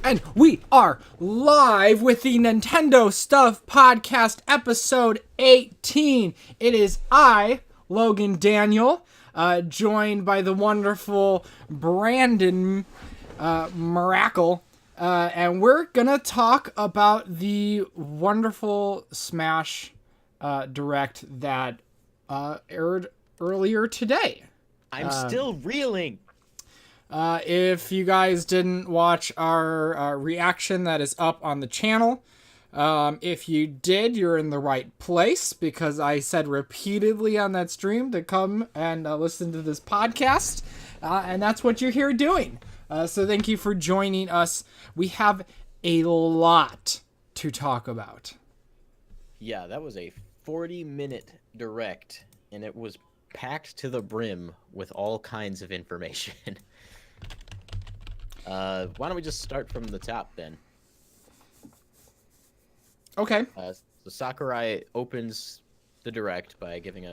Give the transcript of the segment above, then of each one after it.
And we are live with the Nintendo Stuff Podcast, episode 18. It is I, Logan Daniel, joined by the wonderful Brandon Miracle. And we're going to talk about the wonderful Smash Direct that aired earlier today. I'm still reeling. If you guys didn't watch our reaction, that is up on the channel. If you did, you're in the right place because I said repeatedly on that stream to come and listen to this podcast. And that's what you're here doing. So thank you for joining us. We have a lot to talk about. Yeah, that was a 40-minute direct, and it was packed to the brim with all kinds of information. Why don't we just start from the top then? Okay. So Sakurai opens the direct by giving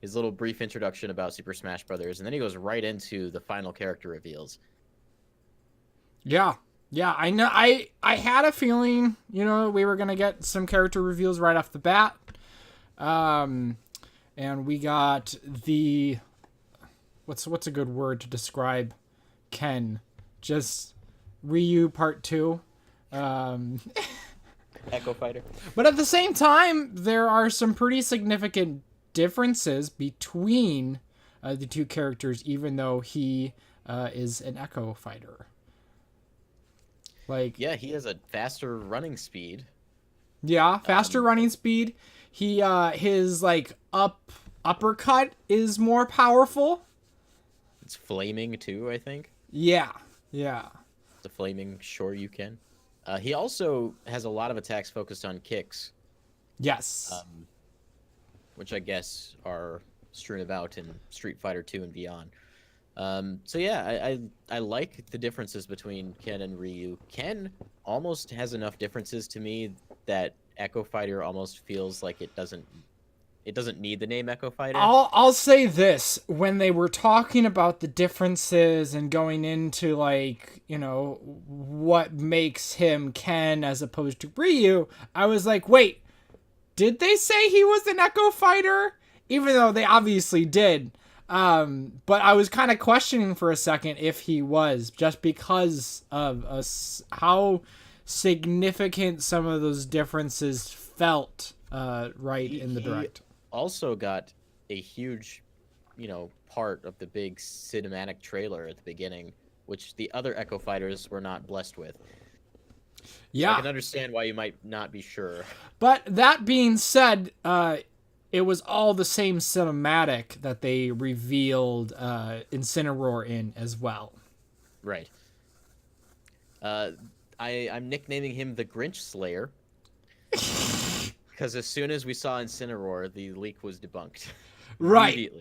his little brief introduction about Super Smash Brothers, and then he goes right into the final character reveals. Yeah, I know. I had a feeling, we were gonna get some character reveals right off the bat. And we got the what's a good word to describe Ken? Just Ryu Part 2. Echo Fighter. But at the same time, there are some pretty significant differences between the two characters, even though he is an Echo Fighter. Yeah, he has a faster running speed. Yeah, faster running speed. He his uppercut is more powerful. It's flaming too, I think. Yeah. The flaming Shoryuken. He also has a lot of attacks focused on kicks. Yes. Which I guess are strewn about in Street Fighter 2 and beyond. So yeah, I like the differences between Ken and Ryu. Ken almost has enough differences to me that Echo Fighter almost feels like it doesn't need the name Echo Fighter. I'll say this, when they were talking about the differences and going into what makes him Ken as opposed to Ryu, I was like, wait, did they say he was an Echo Fighter? Even though they obviously did. But I was kind of questioning for a second if he was, just because of how significant some of those differences felt in the direct. Also got a huge, part of the big cinematic trailer at the beginning, which the other Echo Fighters were not blessed with. Yeah. So I can understand why you might not be sure. But that being said, it was all the same cinematic that they revealed Incineroar in as well. Right. I'm nicknaming him the Grinch Slayer. Because as soon as we saw Incineroar, the leak was debunked. Right.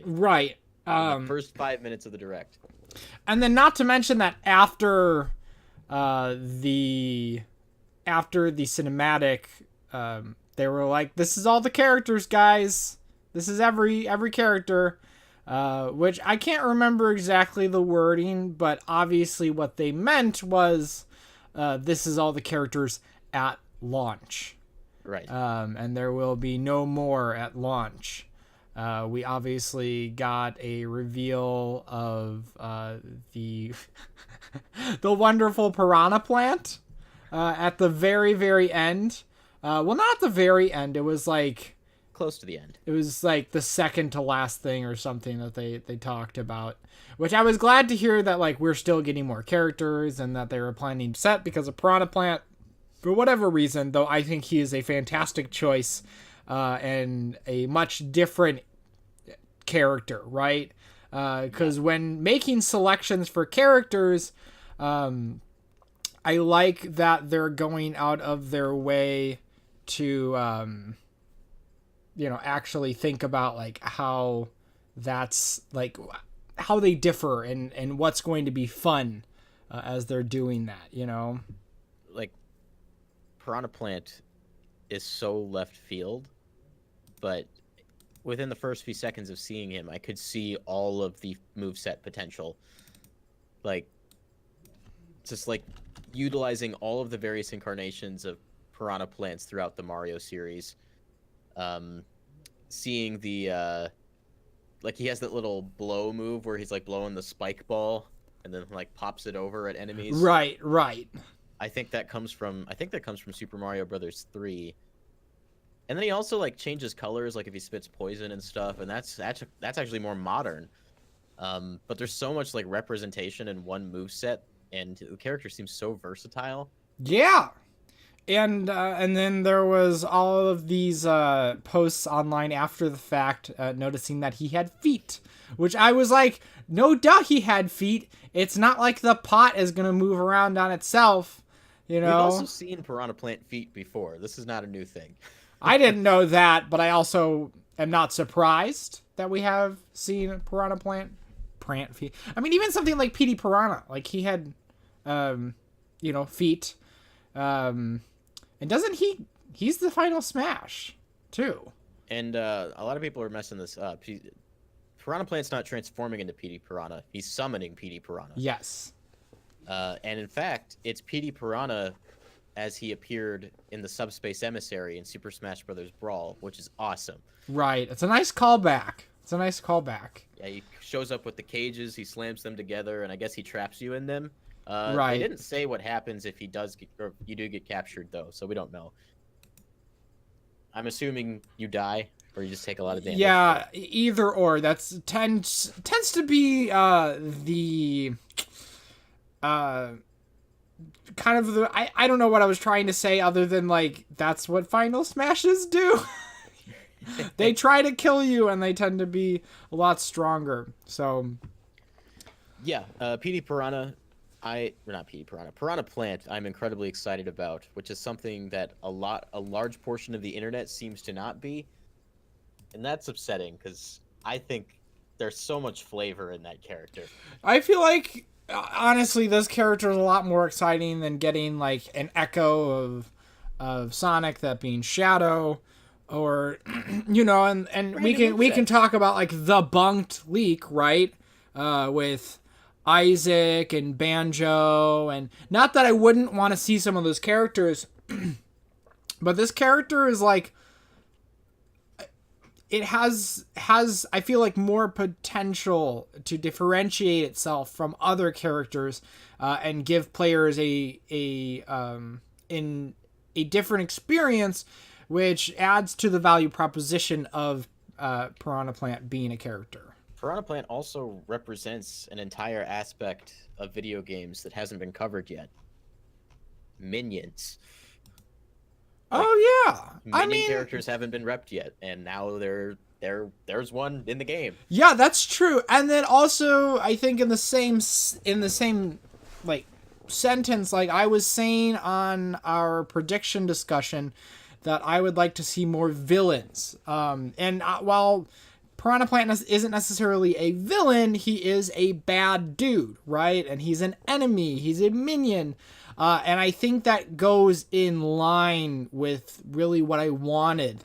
The first 5 minutes of the direct. And then not to mention that after the cinematic, they were like, this is all the characters, guys. This is every character. Which I can't remember exactly the wording, but obviously what they meant was this is all the characters at launch. Right. And there will be no more at launch. We obviously got a reveal of the the wonderful Piranha Plant at the very, very end. Well, not at the very end. It was close to the end. It was the second to last thing or something that they talked about, which I was glad to hear that we're still getting more characters and that they were planning to set because of Piranha Plant. For whatever reason, though, I think he is a fantastic choice and a much different character, right? Because when making selections for characters, I like that they're going out of their way to, actually think about how that's how they differ and what's going to be fun as they're doing that, Piranha Plant is so left field, but within the first few seconds of seeing him, I could see all of the moveset potential. just like utilizing all of the various incarnations of piranha plants throughout the Mario series. Seeing the like he has that little blow move where he's like blowing the spike ball and then like pops it over at enemies. Right, right. I think that comes from Super Mario Brothers 3. And then he also like changes colors, like if he spits poison and stuff, and that's actually more modern. But there's so much like representation in one move set, and the character seems so versatile. Yeah. And then there was all of these posts online after the fact, noticing that he had feet, which I was like, no duh, he had feet. It's not like the pot is gonna move around on itself, you know. We've also seen piranha plant feet before. This is not a new thing. I didn't know that, but I also am not surprised that we have seen piranha plant feet. I mean, even something like Petey Piranha, like he had, feet. And doesn't he's the final Smash too. And a lot of people are messing this up. Piranha Plant's not transforming into Petey Piranha. He's summoning Petey Piranha. Yes. And in fact, it's Petey Piranha as he appeared in the Subspace Emissary in Super Smash Bros. Brawl, which is awesome. Right. It's a nice callback. Yeah, he shows up with the cages, he slams them together, and I guess he traps you in them. Right. They didn't say what happens if you do get captured, though, so we don't know. I'm assuming you die, or you just take a lot of damage. Yeah, either or. That's tends to be the kind of the I don't know what I was trying to say other than like that's what Final Smashes do. They try to kill you and they tend to be a lot stronger. So yeah, Piranha Plant I'm incredibly excited about, which is something that a large portion of the internet seems to not be. And that's upsetting because I think there's so much flavor in that character. I feel like honestly this character is a lot more exciting than getting like an echo of Sonic, that being Shadow, or and we can talk about like the bunked leak, right? With Isaac and Banjo, and not that I wouldn't want to see some of those characters, but this character is like, it has I feel like more potential to differentiate itself from other characters, and give players a different experience, which adds to the value proposition of Piranha Plant being a character. Piranha Plant also represents an entire aspect of video games that hasn't been covered yet. Minions. Oh yeah, Minion characters haven't been repped yet, and now there's one in the game. Yeah, that's true. And then also, I think in the same like sentence, like I was saying on our prediction discussion, that I would like to see more villains. And while Piranha Plant isn't necessarily a villain, he is a bad dude, right? And he's an enemy. He's a minion. And I think that goes in line with really what I wanted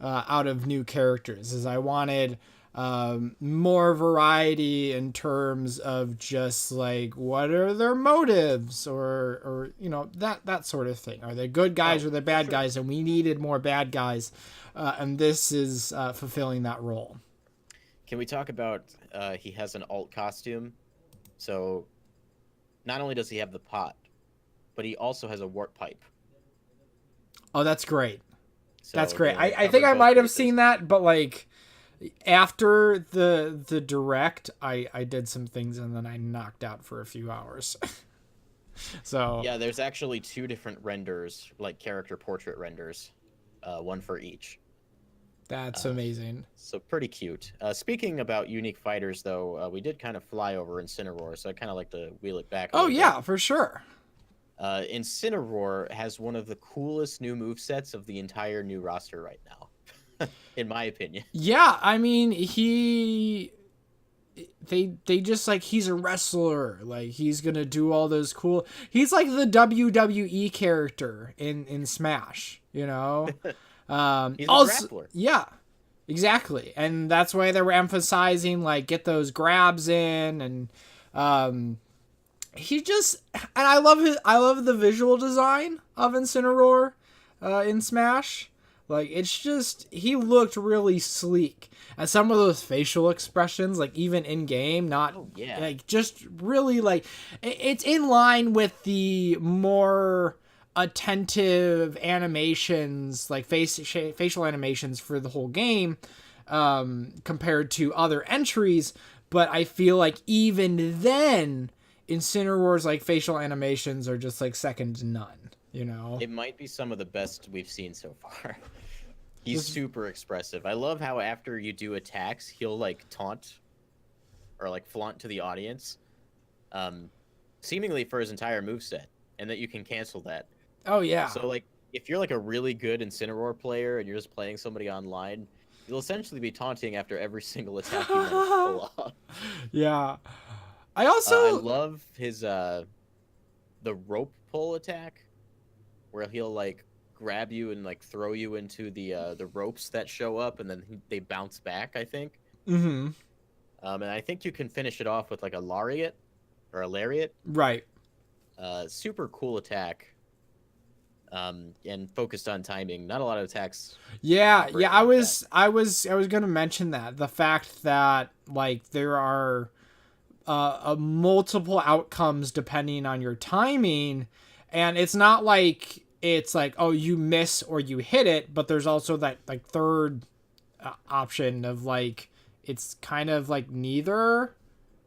out of new characters. Is I wanted more variety in terms of just like what are their motives, or that sort of thing. Are they good guys or they bad guys? And we needed more bad guys, and this is fulfilling that role. Can we talk about he has an alt costume? So not only does he have the pot, but he also has a warp pipe. Oh, that's great. So that's great. I think I might have seen that, but like after the direct, I did some things and then I knocked out for a few hours. So yeah, there's actually 2 different renders, like character portrait renders, one for each. That's amazing. So pretty cute. Speaking about unique fighters, though, we did kind of fly over Incineroar, so I kind of like to wheel it back. Oh yeah, for sure. Incineroar has one of the coolest new movesets of the entire new roster right now, in my opinion. Yeah, I mean they just like, he's a wrestler, like he's gonna do all those cool. He's like the WWE character in Smash, you know. He's also, a grappler. Yeah, exactly, and that's why they were emphasizing like get those grabs in, and he just, and I love the visual design of Incineroar in Smash. Like, it's just, he looked really sleek. And some of those facial expressions, like even in game, not like just really like it's in line with the more attentive animations, like facial animations for the whole game, compared to other entries. But I feel like even then, Incineroar's like facial animations are just like second to none. You know, It might be some of the best we've seen so far. He's super expressive. I love how after you do attacks, he'll like taunt or like flaunt to the audience, seemingly for his entire moveset, and that you can cancel that. oh yeah, So like if you're like a really good Incineroar player and you're just playing somebody online, you'll essentially be taunting after every single attack you manage to pull off. yeah. I I also love his the rope pull attack, where he'll like grab you and like throw you into the ropes that show up, and then they bounce back. I think, mm-hmm. and I think you can finish it off with like a lariat or a lariat. Right. Super cool attack. And focused on timing. Not a lot of attacks. Yeah, operate yeah. like I was gonna mention that the fact that like there are multiple outcomes depending on your timing, and it's not like it's like, oh, you miss or you hit it, but there's also that like third option of like it's kind of like neither,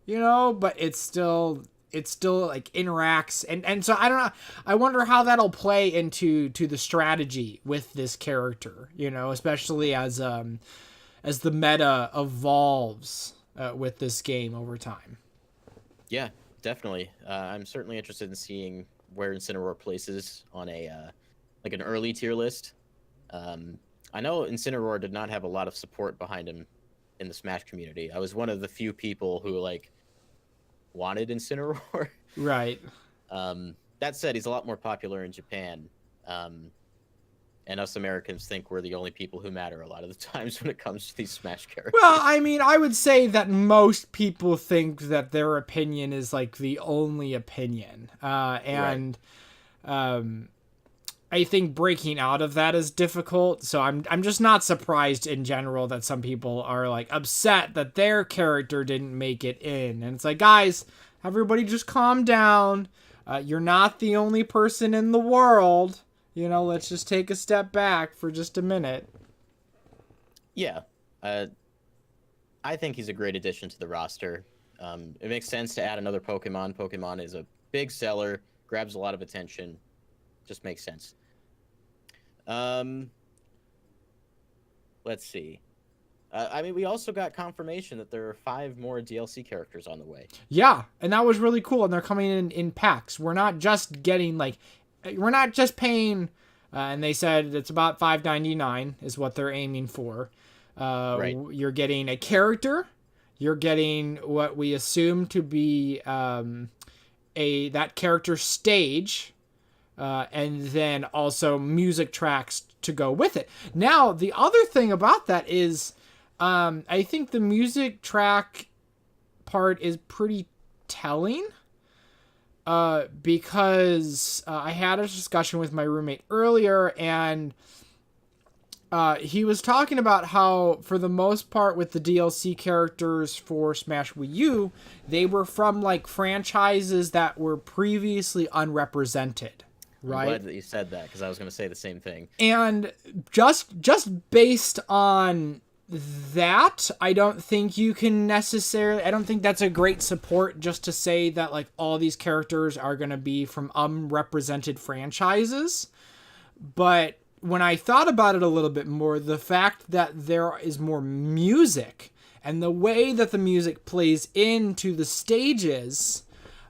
you know, but it's still like interacts, and so I don't know, I wonder how that'll play into the strategy with this character, you know, especially as the meta evolves with this game over time. Yeah, definitely. I'm certainly interested in seeing where Incineroar places on a like an early tier list. I know Incineroar did not have a lot of support behind him in the Smash community. I was one of the few people who like wanted Incineroar. Right. That said, he's a lot more popular in Japan. And us Americans think we're the only people who matter a lot of the times when it comes to these Smash characters. Well, I mean, I would say that most people think that their opinion is like the only opinion. And I think breaking out of that is difficult. So I'm just not surprised in general that some people are like upset that their character didn't make it in. And it's like, guys, everybody just calm down. You're not the only person in the world. You know, let's just take a step back for just a minute. Yeah. I think he's a great addition to the roster. It makes sense to add another Pokemon. Pokemon is a big seller, grabs a lot of attention. Just makes sense. Let's see. I mean, we also got confirmation that there are 5 more DLC characters on the way. Yeah, and that was really cool. And they're coming in packs. We're not just getting like, we're not just paying. And they said it's about $5.99 is what they're aiming for. Right. You're getting a character. You're getting what we assume to be that character stage. And then also music tracks to go with it. Now, the other thing about that is I think the music track part is pretty telling because I had a discussion with my roommate earlier, and he was talking about how, for the most part, with the DLC characters for Smash Wii U, they were from like franchises that were previously unrepresented. Right. I'm glad that you said that, because I was going to say the same thing. And just based on that, I don't think you can necessarily, I don't think that's a great support just to say that like all these characters are going to be from unrepresented franchises. But when I thought about it a little bit more, the fact that there is more music and the way that the music plays into the stages,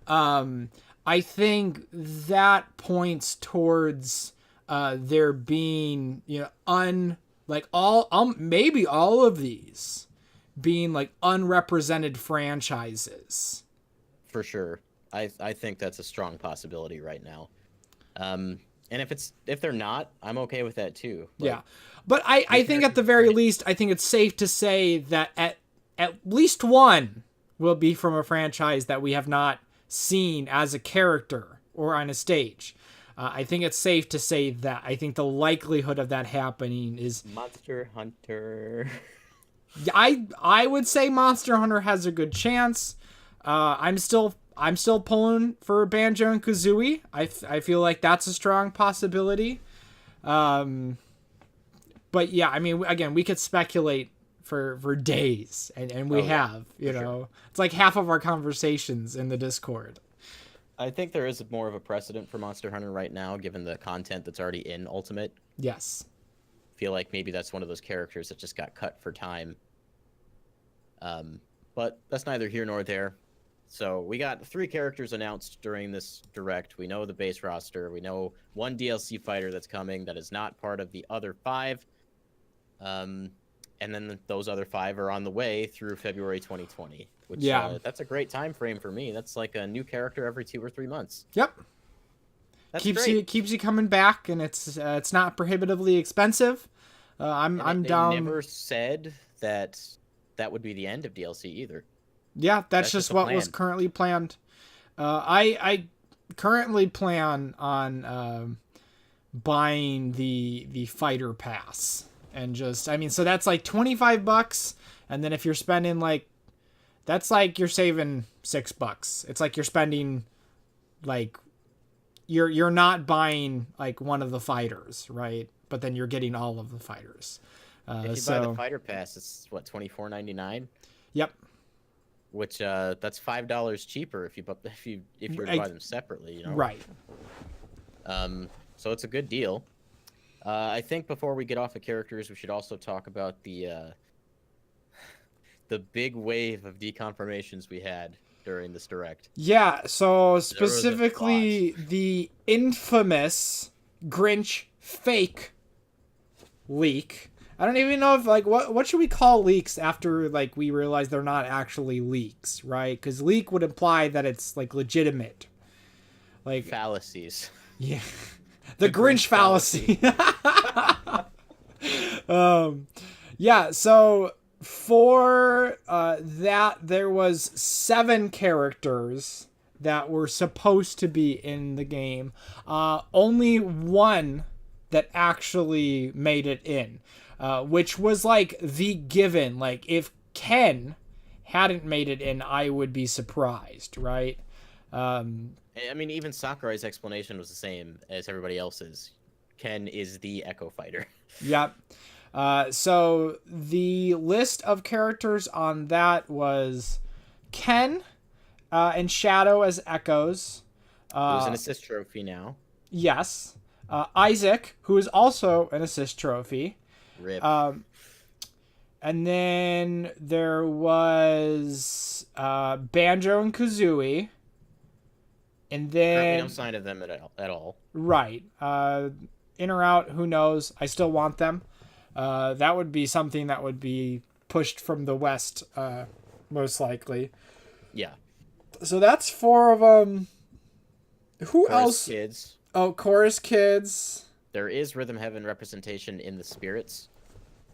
I think that points towards there being, you know, maybe all of these being like unrepresented franchises. For sure. I think that's a strong possibility right now. And if they're not, I'm okay with that too. Like, yeah. But I think at the very least, I think it's safe to say that at least one will be from a franchise that we have not scene as a character or on a stage. I think it's safe to say that. I think the likelihood of that happening is Monster Hunter. I would say Monster Hunter has a good chance. I'm still pulling for Banjo and Kazooie. I feel like that's a strong possibility. But yeah, I mean, again, we could speculate for days, and we have, you know, sure. It's like half of our conversations in the Discord. I think there is more of a precedent for Monster Hunter right now, given the content that's already in Ultimate. Yes. Feel like maybe that's one of those characters that just got cut for time. But that's neither here nor there. So we got 3 characters announced during this direct. We know the base roster. We know 1 DLC fighter that's coming that is not part of the other 5. And then those other 5 are on the way through February 2020. Which, that's a great time frame for me. That's like a new character every 2 or 3 months. Yep. That's keeps you coming back, and it's not prohibitively expensive. I'm down. They never said that would be the end of DLC either. Yeah, that's just what was currently planned. I currently plan on buying the fighter pass, and just, I mean, so that's like $25, and then if you're spending like, that's like you're saving $6. It's like you're spending like you're not buying like one of the fighters, right? But then you're getting all of the fighters. If you buy the fighter pass, it's what, $24.99? Yep. Which that's $5 cheaper if you were to buy them separately, you know. Right. So it's a good deal. I think before we get off of characters, we should also talk about the big wave of deconfirmations we had during this direct. Yeah, so specifically the infamous Grinch fake leak. I don't even know if, like, what should we call leaks after, like, we realize they're not actually leaks, right? Because leak would imply that it's, like, legitimate. Like fallacies. Yeah. The Grinch fallacy. Yeah, so for that, there was 7 characters that were supposed to be in the game. Only 1 that actually made it in, which was like the given. Like, if Ken hadn't made it in, I would be surprised, right? I mean, even Sakurai's explanation was the same as everybody else's. Ken is the Echo Fighter. Yep. So the list of characters on that was Ken and Shadow as Echoes. There's an assist trophy now. Yes. Isaac, who is also an assist trophy. Rip. And then there was Banjo and Kazooie. And then currently no sign of them at all. Right. In or out, who knows? I still want them. That would be something that would be pushed from the West, most likely. Yeah. So that's 4 of them. Who Chorus else? Kids. Oh, Chorus Kids. There is Rhythm Heaven representation in the spirits,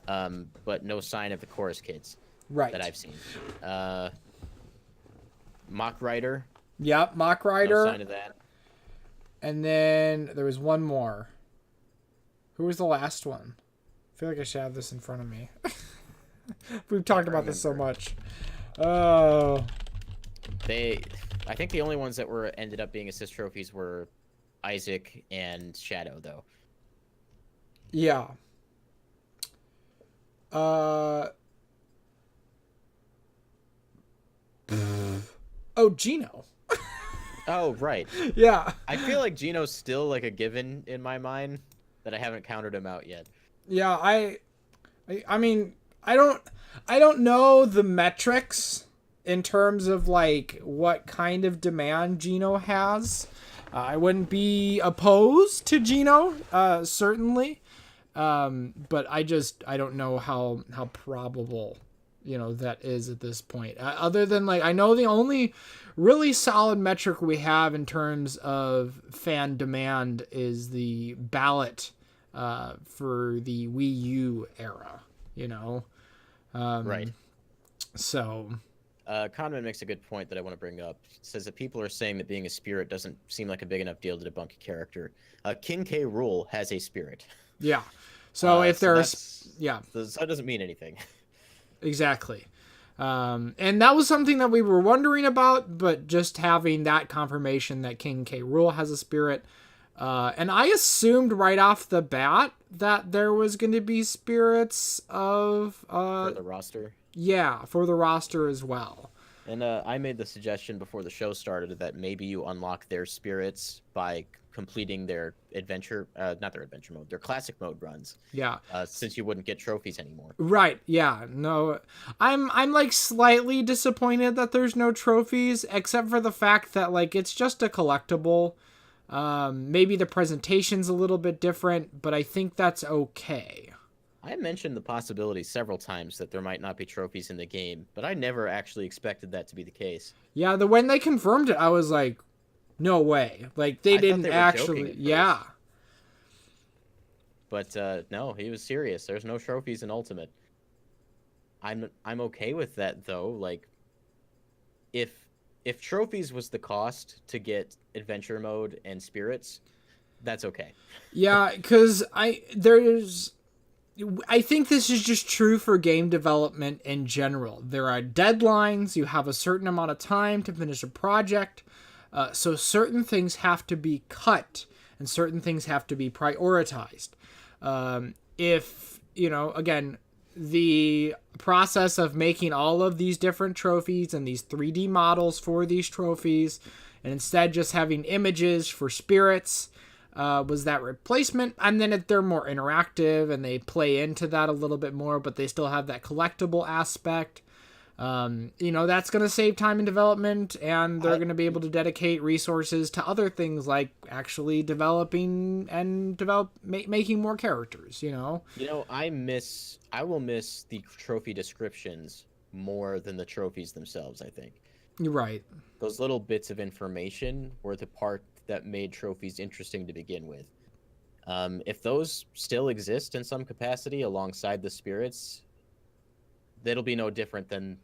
but no sign of the Chorus Kids. Right. That I've seen. Mock Rider. Yep, Mock Rider. No sign of that. And then there was one more. Who was the last one? I feel like I should have this in front of me. We've talked about this so much. Oh. I think the only ones that ended up being assist trophies were Isaac and Shadow, though. Yeah. Oh, Gino. Oh, right. Yeah. I feel like Gino's still like a given in my mind, that I haven't counted him out yet. Yeah, I mean, I don't know the metrics in terms of like what kind of demand Gino has. I wouldn't be opposed to Gino, certainly. But I don't know how probable, that is at this point. Other than, like, I know the only really solid metric we have in terms of fan demand is the ballot for the Wii U era, Right. So Conman makes a good point that I want to bring up. Says that people are saying that being a spirit doesn't seem like a big enough deal to debunk a character. King K. Rool has a spirit. Yeah. So if So there's, yeah, that doesn't mean anything. exactly. And that was something that we were wondering about, but just having that confirmation that King K. Rool has a spirit. And I assumed right off the bat that there was going to be spirits of For the roster. yeah, for the roster as well. And I made the suggestion before the show started that maybe you unlock their spirits by completing their adventure, not their adventure mode, their classic mode runs. Yeah. Since you wouldn't get trophies anymore. Right. Yeah. No. I'm like slightly disappointed that there's no trophies, except for the fact that like it's just a collectible. Maybe the presentation's a little bit different, but I think that's okay. I mentioned the possibility several times that there might not be trophies in the game, but I never actually expected that to be the case. Yeah, when they confirmed it, I was like, no way. Like they I thought didn't they were actually. joking at Yeah. But no, he was serious. There's no trophies in Ultimate. I'm okay with that though. Like if trophies was the cost to get adventure mode and spirits, that's okay. Yeah, because I think this is just true for game development in general. There are deadlines. You have a certain amount of time to finish a project. So certain things have to be cut and certain things have to be prioritized. If, again, the process of making all of these different trophies and these 3D models for these trophies, and instead just having images for spirits, was that replacement. And then if they're more interactive and they play into that a little bit more, but they still have that collectible aspect, that's going to save time in development, and they're going to be able to dedicate resources to other things like actually developing and making more characters, I will miss the trophy descriptions more than the trophies themselves, I think. You're right. Those little bits of information were the part that made trophies interesting to begin with. If those still exist in some capacity alongside the spirits, that'll be no different than,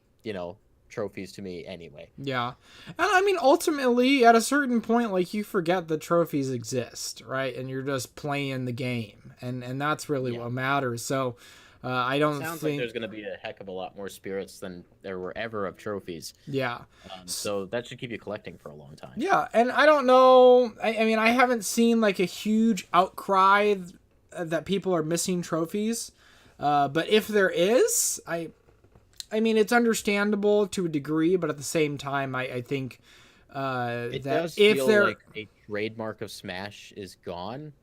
trophies to me anyway. Yeah. And I mean, ultimately, at a certain point, like, you forget the trophies exist, right? And you're just playing the game. And that's really what matters. So, I don't Sounds think... like there's going to be a heck of a lot more spirits than there were ever of trophies. Yeah. So that should keep you collecting for a long time. Yeah, and I don't know... I mean, I haven't seen, like, a huge outcry that people are missing trophies. But if there is, I mean, it's understandable to a degree, but at the same time, I think it that does if feel there... like a trademark of Smash is gone,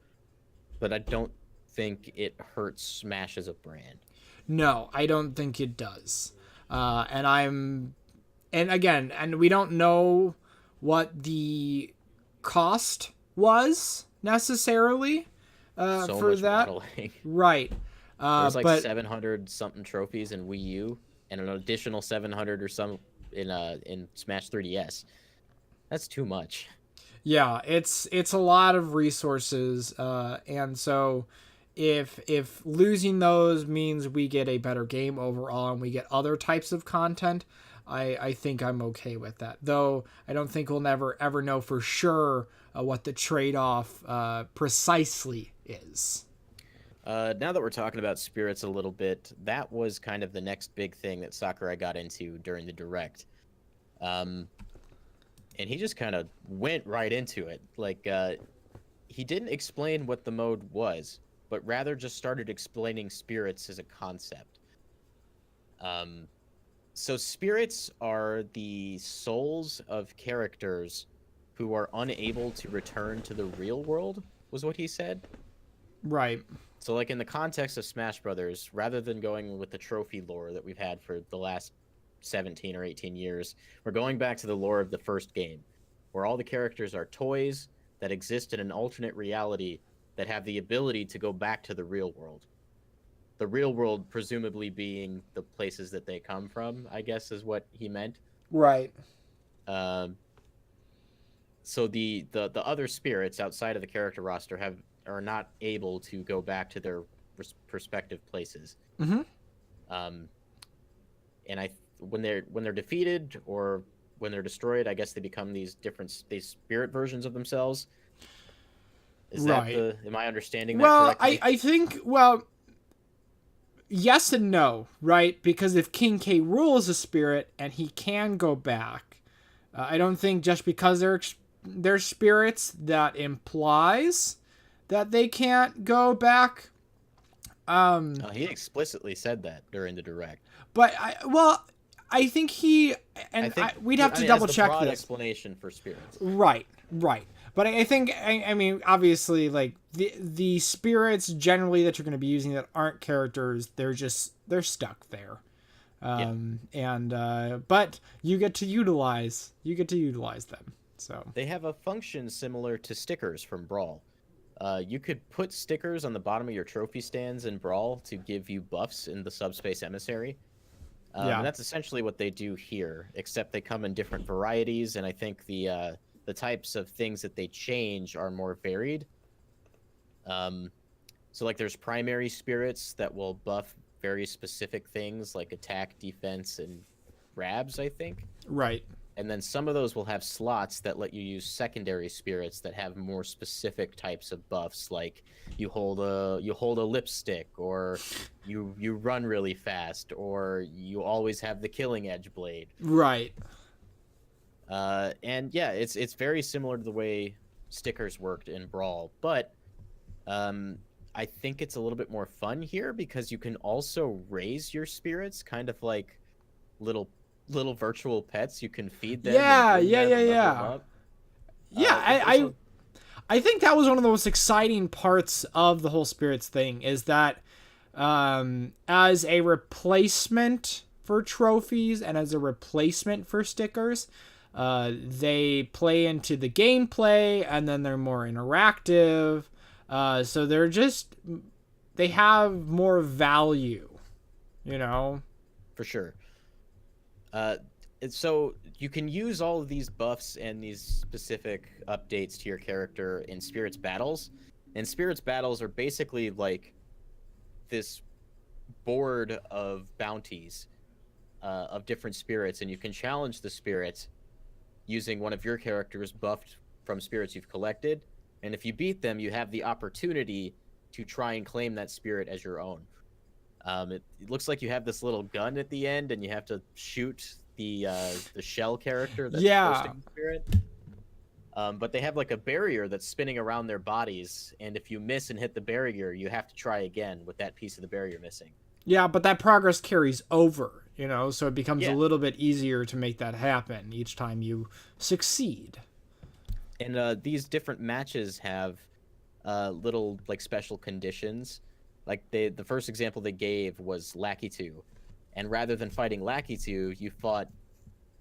but I don't think it hurts Smash as a brand. No, I don't think it does. And we don't know what the cost was necessarily for that. Modeling. Right. There's like but 700 something trophies in Wii U, and an additional 700 or some in Smash 3DS. That's too much. Yeah, it's a lot of resources, and so if losing those means we get a better game overall and we get other types of content, I think I'm okay with that. Though I don't think we'll never ever know for sure what the trade-off precisely is. Now that we're talking about spirits a little bit, that was kind of the next big thing that Sakurai got into during the Direct. And he just kind of went right into it. Like, he didn't explain what the mode was, but rather just started explaining spirits as a concept. So spirits are the souls of characters who are unable to return to the real world, was what he said. Right. So, like, in the context of Smash Brothers, rather than going with the trophy lore that we've had for the last 17 or 18 years, we're going back to the lore of the first game, where all the characters are toys that exist in an alternate reality that have the ability to go back to the real world. The real world presumably being the places that they come from, I guess is what he meant. Right. So the other spirits outside of the character roster are not able to go back to their respective places. Mm-hmm. And I when they're defeated or when they're destroyed, I guess they become these spirit versions of themselves. Is that Right. am I understanding that Well, correctly? I think, well, yes and no, right? Because if King K. Rool is a spirit and he can go back, I don't think just because they're spirits that implies that they can't go back. He explicitly said that during the direct. But I think he I and think we'd have to as double the check broad this. explanation for spirits. Right, right. But I think I mean obviously like the spirits generally that you're going to be using that aren't characters, they're stuck there. Yeah. And but you get to utilize them. So They have a function similar to stickers from Brawl. You could put stickers on the bottom of your trophy stands in Brawl to give you buffs in the Subspace Emissary. yeah. And that's essentially what they do here, except they come in different varieties, and I think the types of things that they change are more varied. So like there's primary spirits that will buff very specific things like attack, defense, and grabs, I think. Right. And then some of those will have slots that let you use secondary spirits that have more specific types of buffs, like you hold a lipstick, or you run really fast, or you always have the killing edge blade. Right. And yeah, it's very similar to the way stickers worked in Brawl, but I think it's a little bit more fun here because you can also raise your spirits, kind of like little virtual pets. You can feed them. Yeah, and groom yeah, them yeah, and level yeah. them up. Yeah, This one- I think that was one of the most exciting parts of the whole spirits thing is that as a replacement for trophies and as a replacement for stickers, they play into the gameplay and then they're more interactive. So they have more value, you know? for sure. So you can use all of these buffs and these specific updates to your character in Spirits Battles. And Spirits Battles are basically like this board of bounties of different spirits, and you can challenge the spirits using one of your characters buffed from spirits you've collected. And if you beat them, you have the opportunity to try and claim that spirit as your own. It looks like you have this little gun at the end, and you have to shoot the shell character that's hosting the spirit. But they have like a barrier that's spinning around their bodies, and if you miss and hit the barrier, you have to try again with that piece of the barrier missing. Yeah, but that progress carries over, so it becomes a Yeah. little bit easier to make that happen each time you succeed. And these different matches have little like special conditions. Like the first example they gave was Lakitu, and rather than fighting Lakitu, you fought,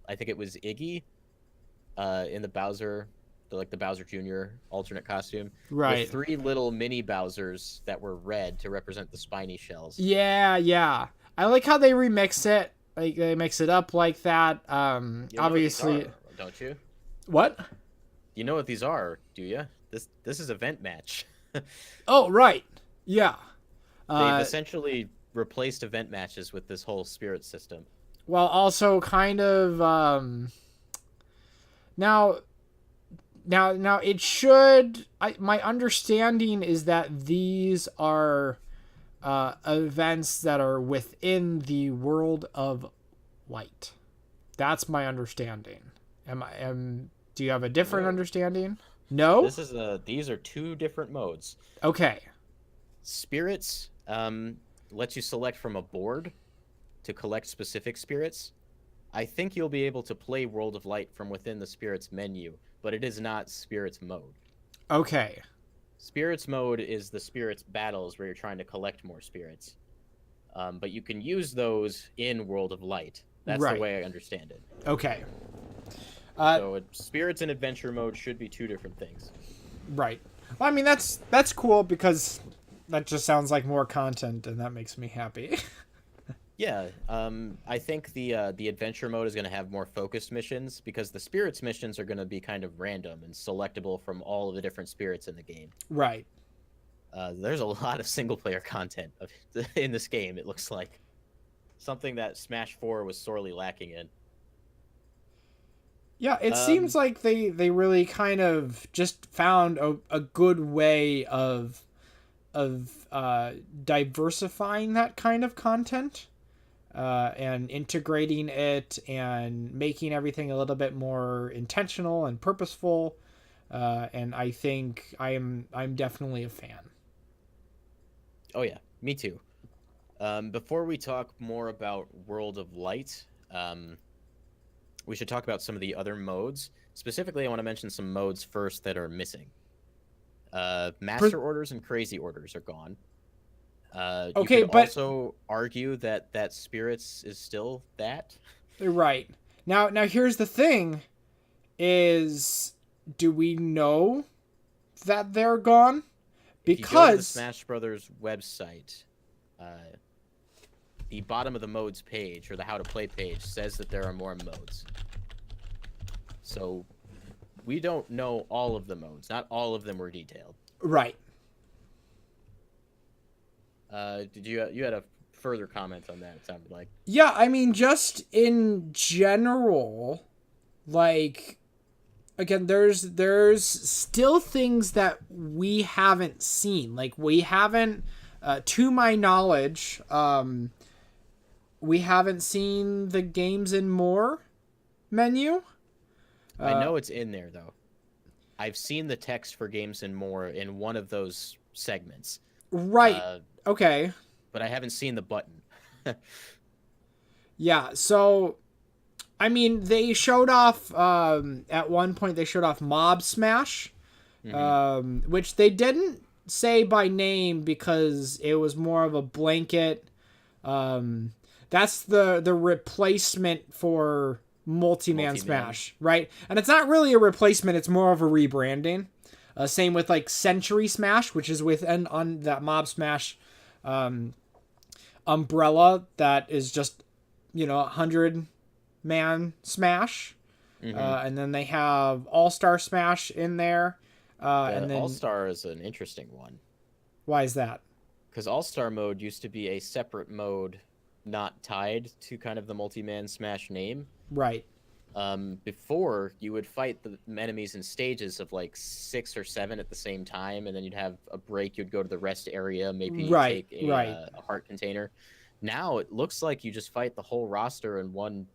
I think it was Iggy, in the Bowser, the Bowser Jr. alternate costume, Right. with 3 little mini Bowsers that were red to represent the spiny shells. Yeah, yeah. I like how they remix it. Like they mix it up like that. You know what these Obviously, are, don't you? what? You know what these are, do you? This is event match. Oh, right. Yeah. They've essentially replaced event matches with this whole spirit system. Well, also kind of now it should. My understanding is that these are events that are within the world of light. That's my understanding. Do you have a different No. understanding? No? These are 2 different modes. Okay. Spirits lets you select from a board to collect specific spirits. I think you'll be able to play World of Light from within the Spirits menu, but it is not Spirits mode. Okay. Spirits mode is the Spirits battles where you're trying to collect more spirits. But you can use those in World of Light. That's Right. the way I understand it. Okay. So Spirits and Adventure mode should be 2 different things. Right. Well, I mean that's cool because that just sounds like more content and that makes me happy. Yeah, I think the adventure mode is going to have more focused missions because the spirits missions are going to be kind of random and selectable from all of the different spirits in the game. Right. There's a lot of single player content in this game. It looks like. something that Smash 4 was sorely lacking in. Yeah, it seems Um, like they really kind of just found a good way of diversifying that kind of content, and integrating it and making everything a little bit more intentional and purposeful. And I think I'm definitely a fan. oh yeah, me too. Before we talk more about World of Light, we should talk about some of the other modes. Specifically, I want to mention some modes first that are missing. Master Orders and Crazy Orders are gone. You Okay, could but also argue that Spirits is still that. right. Now here's the thing is, do we know that they're gone? If you go to the Because Smash Brothers website, uh, the bottom of the modes page, or the how to play page, says that there are more modes. So we don't know all of the modes. Not all of them were detailed. right. Did you had a further comment on that? It sounded like. Yeah, I mean, just in general, like, again, there's still things that we haven't seen. Like, we haven't, to my knowledge, we haven't seen the Games and More menu. I know it's in there though. I've seen the text for Games and More in one of those segments. Right. Okay. But I haven't seen the button. Yeah. So, I mean, they showed off, at one point, they showed off Mob Smash, which they didn't say by name because it was more of a blanket. That's the replacement for Multi-Man Smash, right? And it's not really a replacement, it's more of a rebranding. Same with like Century Smash, which is within on that Mob Smash umbrella that is just, 100-man Smash. And then they have All-Star Smash in there. And then All-Star is an interesting one. Why is that? Because All-Star mode used to be a separate mode not tied to kind of the Multi-Man Smash name. Right. Before, you would fight the enemies in stages of like 6 or 7 at the same time, and then you'd have a break. You'd go to the rest area, maybe take a heart container. Now it looks like you just fight the whole roster in one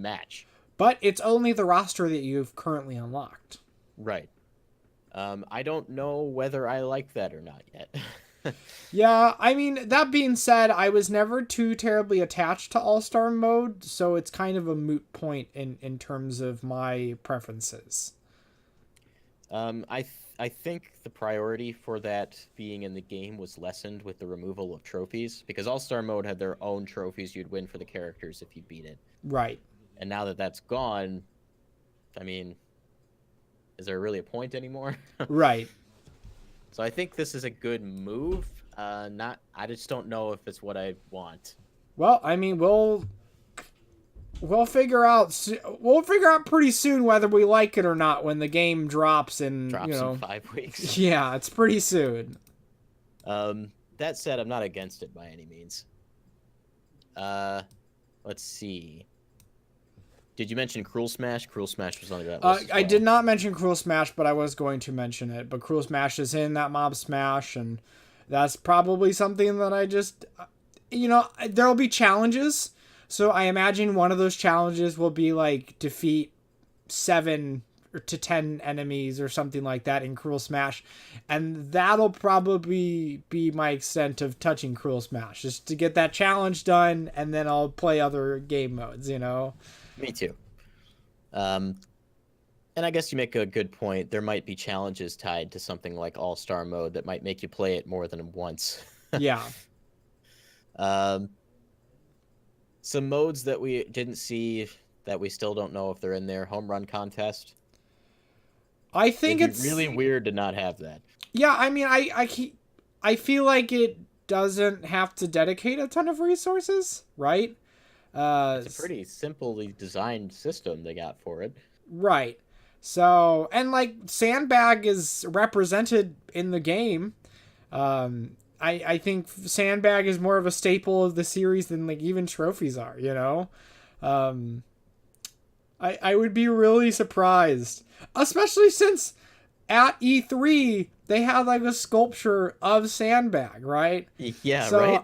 match. But it's only the roster that you've currently unlocked. Right. I don't know whether I like that or not yet. Yeah, I mean, that being said, I was never too terribly attached to All-Star mode, so it's kind of a moot point in terms of my preferences. I think the priority for that being in the game was lessened with the removal of trophies, because All-Star mode had their own trophies you'd win for the characters if you beat it. Right. And now that that's gone, I mean, is there really a point anymore? Right. So I think this is a good move. I just don't know if it's what I want. Well, I mean, we'll figure out pretty soon whether we like it or not when the game drops in in 5 weeks. Yeah, it's pretty soon. That said, I'm not against it by any means. Let's see. Did you mention Cruel Smash? Cruel Smash was on that list as well. I did not mention Cruel Smash, but I was going to mention it. But Cruel Smash is in that Mob Smash, and that's probably something that I just, there'll be challenges. So I imagine one of those challenges will be like defeat 7 to 10 enemies or something like that in Cruel Smash. And that'll probably be my extent of touching Cruel Smash, just to get that challenge done, and then I'll play other game modes, Me too. And I guess you make a good point. There might be challenges tied to something like All-Star mode that might make you play it more than once. Yeah. Some modes that we didn't see that we still don't know if they're in there. Home Run Contest. I think It'd be it's really weird to not have that. Yeah, I mean, I feel like it doesn't have to dedicate a ton of resources, right? It's a pretty simply designed system they got for it. Right. So, and like Sandbag is represented in the game. I I think Sandbag is more of a staple of the series than like even trophies are, you know? I would be really surprised, especially since at E3 they had like a sculpture of Sandbag, right? Yeah, So right.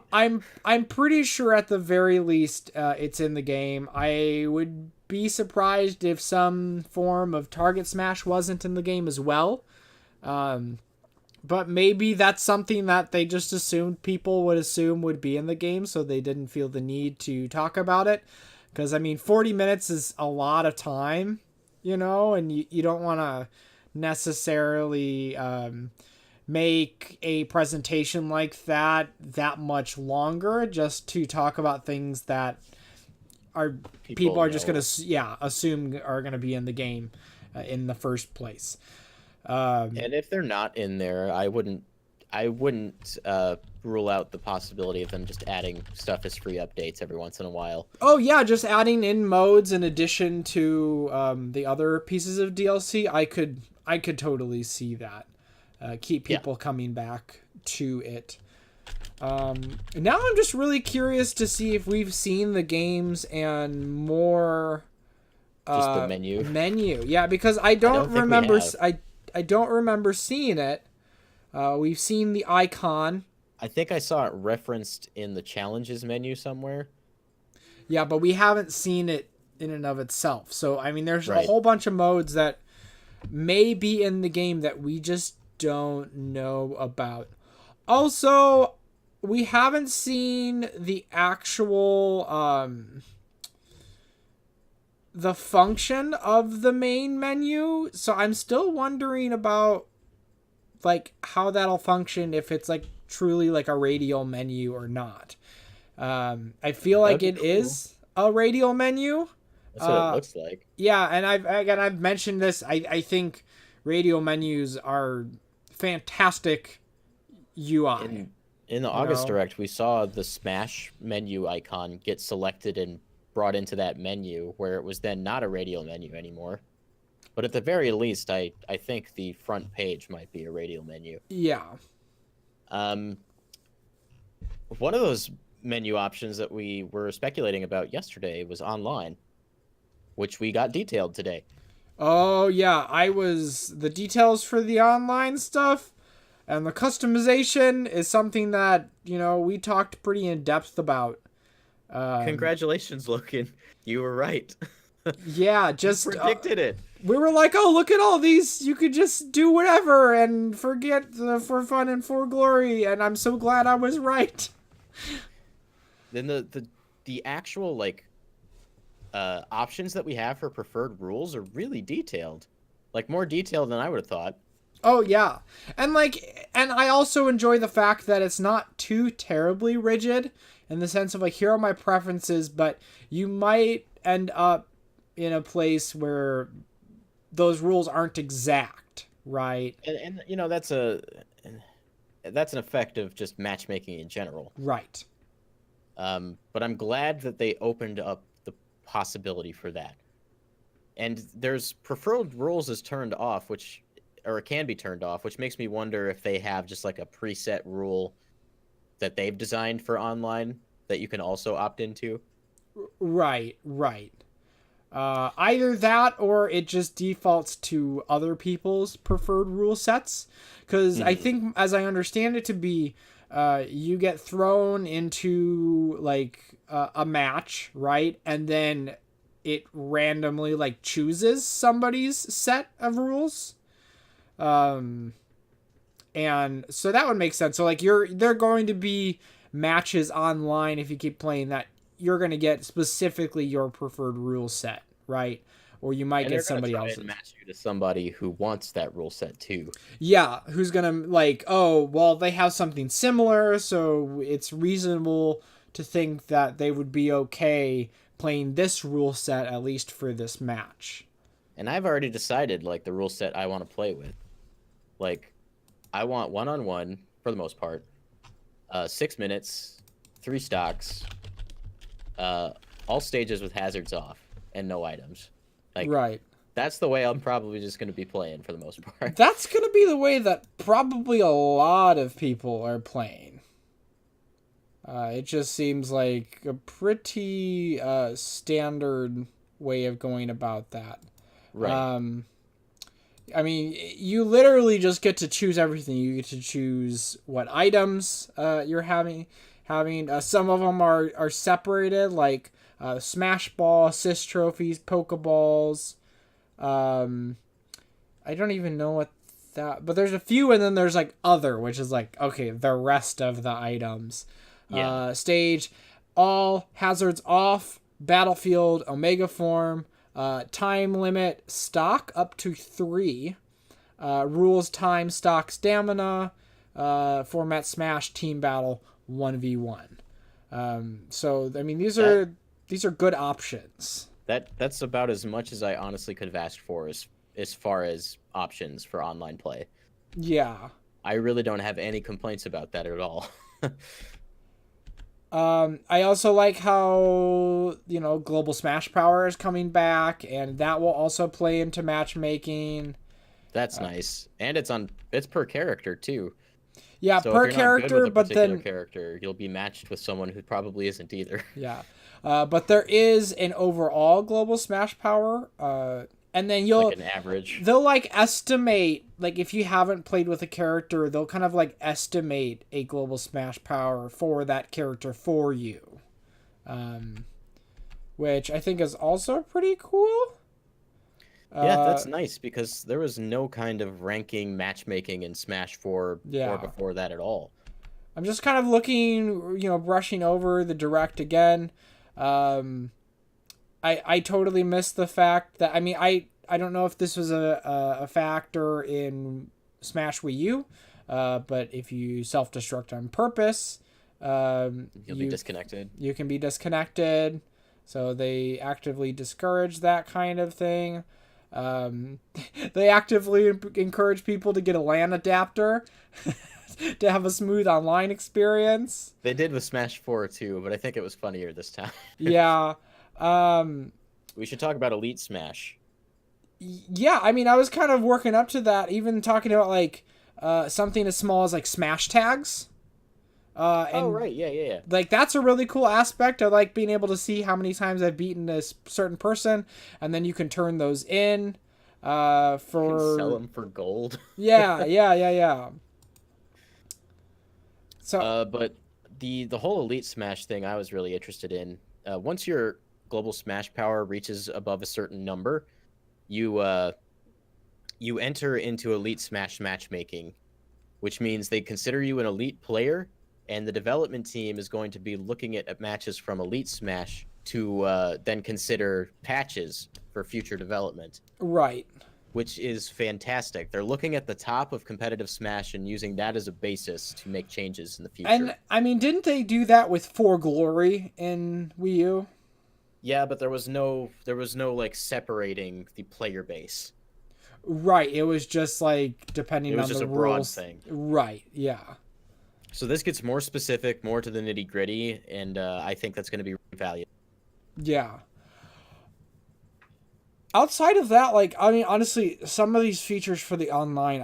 I'm pretty sure at the very least it's in the game. I would be surprised if some form of target smash wasn't in the game as well. But maybe that's something that they just assumed people would assume would be in the game, so they didn't feel the need to talk about it. Because, I mean, 40 minutes is a lot of time, you know, and you don't want to necessarily make a presentation like that much longer just to talk about things that are people are just know. going to, assume are going to be in the game in the first place. And if they're not in there, I wouldn't rule out the possibility of them just adding stuff as free updates every once in a while. Oh yeah, just adding in modes in addition to the other pieces of DLC. I could totally see that. Keep people coming back to it. Now I'm just really curious to see if we've seen the games and more. Just the menu. Menu, yeah, because I don't remember. I don't remember seeing it. We've seen the icon. I think I saw it referenced in the challenges menu somewhere. Yeah, but we haven't seen it in and of itself. So, I mean, there's Right. a whole bunch of modes that may be in the game that we just don't know about. Also, we haven't seen the actual the function of the main menu. So, I'm still wondering about like how that'll function, if it's like truly like a radial menu or not. I feel like it is a radial menu. That's what it looks like. Yeah, and I've mentioned this. I think radial menus are fantastic UI. In the August Direct, we saw the Smash menu icon get selected and brought into that menu, where it was then not a radial menu anymore. But at the very least, I think the front page might be a radial menu. Yeah. One of those menu options that we were speculating about yesterday was online, which we got detailed today. Oh yeah, the details for the online stuff and the customization is something that, you know, we talked pretty in depth about. Congratulations, Logan. You were right. Yeah, just predicted it. We were like, oh, look at all these. You could just do whatever and forget for fun and for glory. And I'm so glad I was right. Then the actual like options that we have for preferred rules are really detailed, like more detailed than I would have thought. Oh yeah, and I also enjoy the fact that it's not too terribly rigid in the sense of like, here are my preferences, but you might end up in a place where those rules aren't exact, right? And you know, that's an effect of just matchmaking in general. Right. But I'm glad that they opened up the possibility for that. And there's preferred rules is turned off, or it can be turned off, which makes me wonder if they have just like a preset rule that they've designed for online that you can also opt into. Right. Either that or it just defaults to other people's preferred rule sets. Because I think, as I understand it to be, you get thrown into like a match, right? And then it randomly like chooses somebody's set of rules. And so that would make sense. So like they're going to be matches online if you keep playing that. You're going to get specifically your preferred rule set, right? Or you might get somebody else's. And match you to somebody who wants that rule set too. Yeah, who's going to like, oh, well, they have something similar, so it's reasonable to think that they would be okay playing this rule set at least for this match. And I've already decided like the rule set I want to play with. Like, I want 1-on-1 for the most part. 6 minutes, 3 stocks. All stages with hazards off and no items. Like, right. That's the way I'm probably just going to be playing for the most part. That's going to be the way that probably a lot of people are playing. It just seems like a pretty standard way of going about that. Right. I mean, you literally just get to choose everything. You get to choose what items you're having. Some of them are separated, like Smash Ball, Assist Trophies, Pokeballs. Um, I don't even know what that, but there's a few, and then there's like other, which is like, okay, the rest of the items. Yeah. Stage, all hazards off, battlefield, Omega form, time limit, stock up to 3, rules, time, stock, stamina, format, smash, team battle, 1v1. So I mean, these are good options. That's about as much as I honestly could have asked for as far as options for online play. Yeah. I really don't have any complaints about that at all. I also like how, Global Smash Power is coming back, and that will also play into matchmaking. That's nice. And it's per character too. Yeah, So per if you're not good character, with a but particular then character, you'll be matched with someone who probably isn't either. yeah, but there is an overall Global Smash Power, and then Like an average. they'll like estimate, like if you haven't played with a character, they'll kind of like estimate a Global Smash Power for that character for you, which I think is also pretty cool. Yeah, that's nice because there was no kind of ranking matchmaking in Smash 4 Yeah. or before that at all. I'm just kind of looking, brushing over the direct again. I totally missed the fact that, I mean, I don't know if this was a factor in Smash Wii U, but if you self-destruct on purpose, You'll be disconnected. you can be disconnected. So they actively discourage that kind of thing. They actively encourage people to get a LAN adapter to have a smooth online experience. They did with Smash 4 too, but I think it was funnier this time. Yeah. We should talk about Elite Smash. Yeah, I mean, I was kind of working up to that, even talking about like something as small as like smash tags. And Right, yeah. like that's a really cool aspect. I like being able to see how many times I've beaten this certain person, and then you can turn those in. You can For sell them for gold. yeah. So But the whole Elite Smash thing I was really interested in. Once your global Smash power reaches above a certain number, you enter into Elite Smash matchmaking, which means they consider you an elite player, and the development team is going to be looking at matches from Elite Smash to then consider patches for future development, right. which is fantastic. They're looking at the top of competitive Smash and using that as a basis to make changes in the future. And I mean, didn't they do that with For Glory in Wii U? Yeah, but there was no like separating the player base. Right. It was just like depending It was on just the a broad rules. thing. Right. Yeah. So this gets more specific, more to the nitty gritty, and I think that's going to be valuable. Yeah. Outside of that, like, I mean, honestly, some of these features for the online,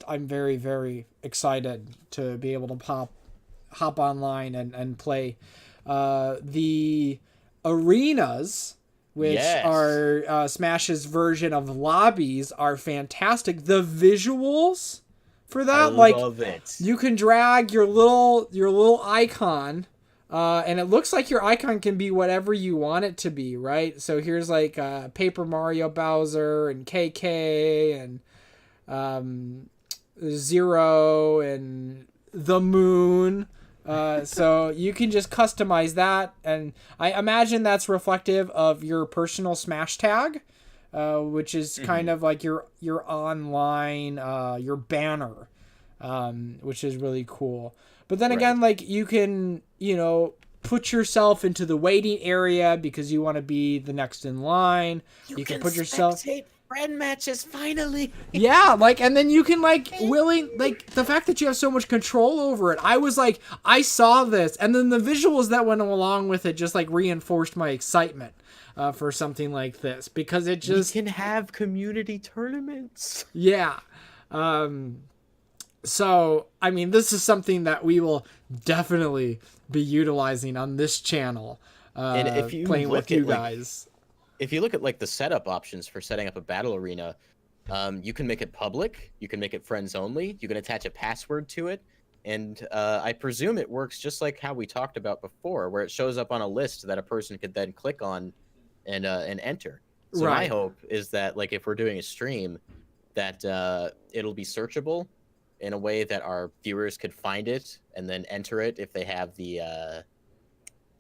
I'm very, very excited to be able to hop online and play. The arenas, which Yes. are Smash's version of lobbies, are fantastic. The visuals for I that, like, love it. you can drag your little icon, and it looks like your icon can be whatever you want it to be, right? So here's like Paper Mario Bowser and KK and Zero and the Moon. So you can just customize that, and I imagine that's reflective of your personal Smash tag, which is kind of like your online your banner, which is really cool. But then again, like you can put yourself into the waiting area because you want to be the next in line. You can put yourself. spectate friend matches finally. Yeah, like, and then you can like the fact that you have so much control over it. I was like, I saw this, and then the visuals that went along with it just like reinforced my excitement for something like this, because it just can have community tournaments. yeah. So, I mean, this is something that we will definitely be utilizing on this channel, And if you playing with look you at like guys. if you look at like the setup options for setting up a battle arena, you can make it public, you can make it friends only, you can attach a password to it, and I presume it works just like how we talked about before, where it shows up on a list that a person could then click on and enter. So my Right. hope is that like if we're doing a stream, that it'll be searchable in a way that our viewers could find it and then enter it if they have the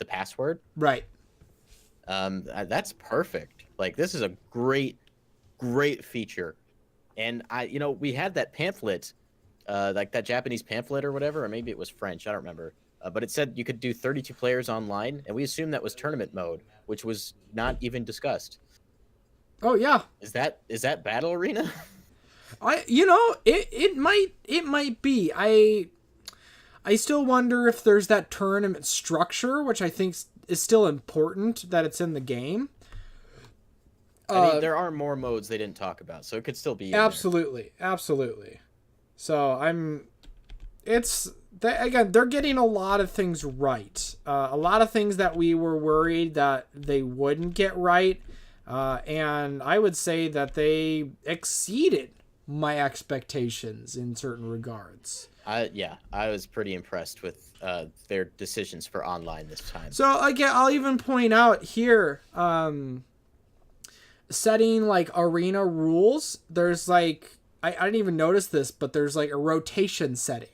password. Right. That's perfect. Like this is a great feature. And we had that pamphlet, like that Japanese pamphlet or whatever, or maybe it was French, I don't remember. But it said you could do 32 players online, and we assumed that was tournament mode, which was not even discussed. Oh yeah. Is that Battle Arena? It might be. I still wonder if there's that tournament structure, which I think is still important that it's in the game. I mean, there are more modes they didn't talk about, so it could still be in there. Absolutely. So again, they're getting a lot of things right. A lot of things that we were worried that they wouldn't get right. And I would say that they exceeded my expectations in certain regards. I was pretty impressed with their decisions for online this time. So again, I'll even point out here, setting like arena rules. There's like I didn't even notice this, but there's like a rotation setting.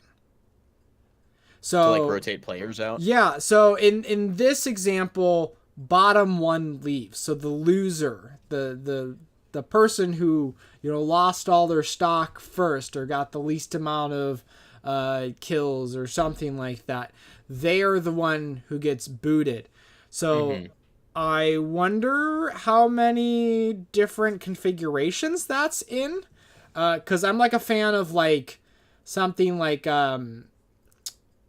So to like rotate players out. Yeah. So in this example, bottom one leaves. So the loser, the person who lost all their stock first or got the least amount of kills or something like that, they are the one who gets booted. So I wonder how many different configurations that's in, because I'm like a fan of like something like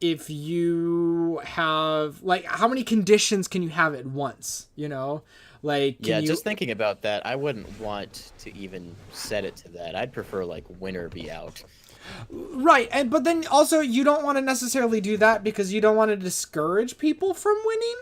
if you have like how many conditions can you have at once, like just thinking about that, I wouldn't want to even set it to that. I'd prefer like winner be out. Right, but then also you don't want to necessarily do that because you don't want to discourage people from winning,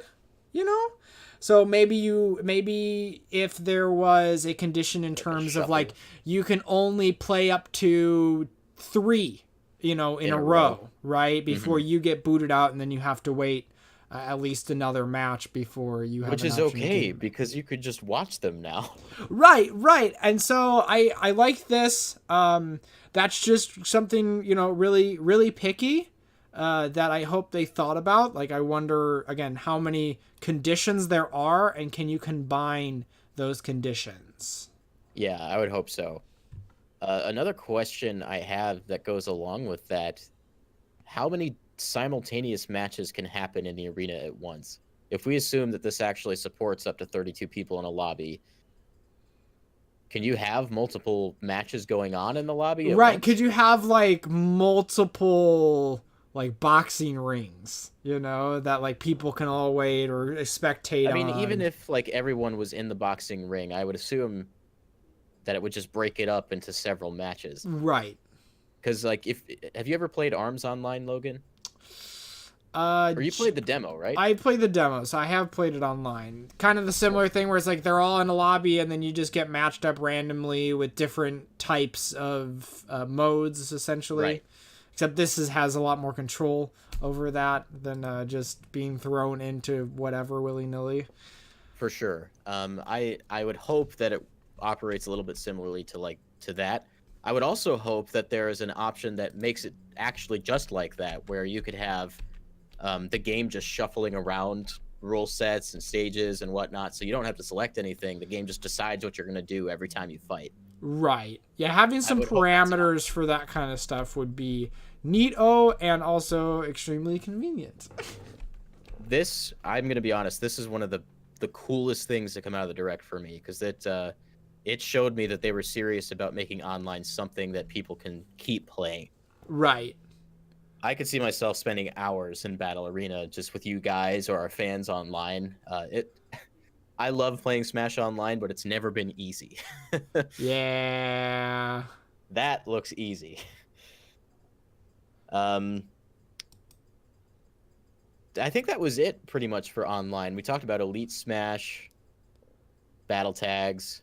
So maybe if there was a condition in terms of like you can only play up to 3, in a row, right? Before you get booted out, and then you have to wait at least another match before you have. Which is okay because you could just watch them now. Right, and so I like this. That's just something really really picky. That I hope they thought about. Like, I wonder, again, how many conditions there are, and can you combine those conditions? Yeah, I would hope so. Another question I have that goes along with that, how many simultaneous matches can happen in the arena at once? If we assume that this actually supports up to 32 people in a lobby, can you have multiple matches going on in the lobby at once? Could you have, like, multiple like boxing rings, that like people can all wait or spectate. I mean, even if like everyone was in the boxing ring, I would assume that it would just break it up into several matches. Right. Because like, have you ever played ARMS Online, Logan? Or you played the demo, right? I played the demo, so I have played it online. Kind of the similar thing where it's like they're all in a lobby and then you just get matched up randomly with different types of modes, essentially. Right. Except this has a lot more control over that than just being thrown into whatever willy-nilly. For sure. I would hope that it operates a little bit similarly to that. I would also hope that there is an option that makes it actually just like that, where you could have the game just shuffling around rule sets and stages and whatnot, so you don't have to select anything. The game just decides what you're going to do every time you fight. Right. Yeah, having some parameters for that kind of stuff would be neato and also extremely convenient. This, I'm going to be honest, this is one of the coolest things to come out of the Direct for me, because it showed me that they were serious about making online something that people can keep playing. Right. I could see myself spending hours in Battle Arena just with you guys or our fans online. I love playing Smash Online, but it's never been easy. Yeah. That looks easy. Um, I think that was it pretty much for online. We talked about Elite Smash, battle tags.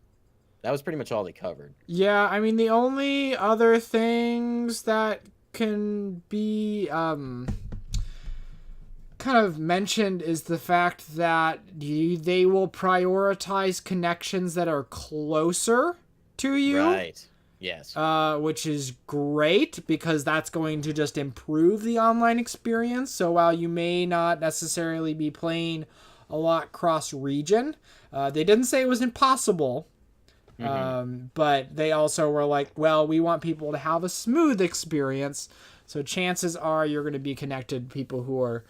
That was pretty much all they covered. Yeah, I mean the only other things that can be kind of mentioned is the fact that they will prioritize connections that are closer to you. Right. Yes. Which is great because that's going to just improve the online experience. So while you may not necessarily be playing a lot cross region, they didn't say it was impossible. But they also were like, well, we want people to have a smooth experience. So chances are you're going to be connected to people who are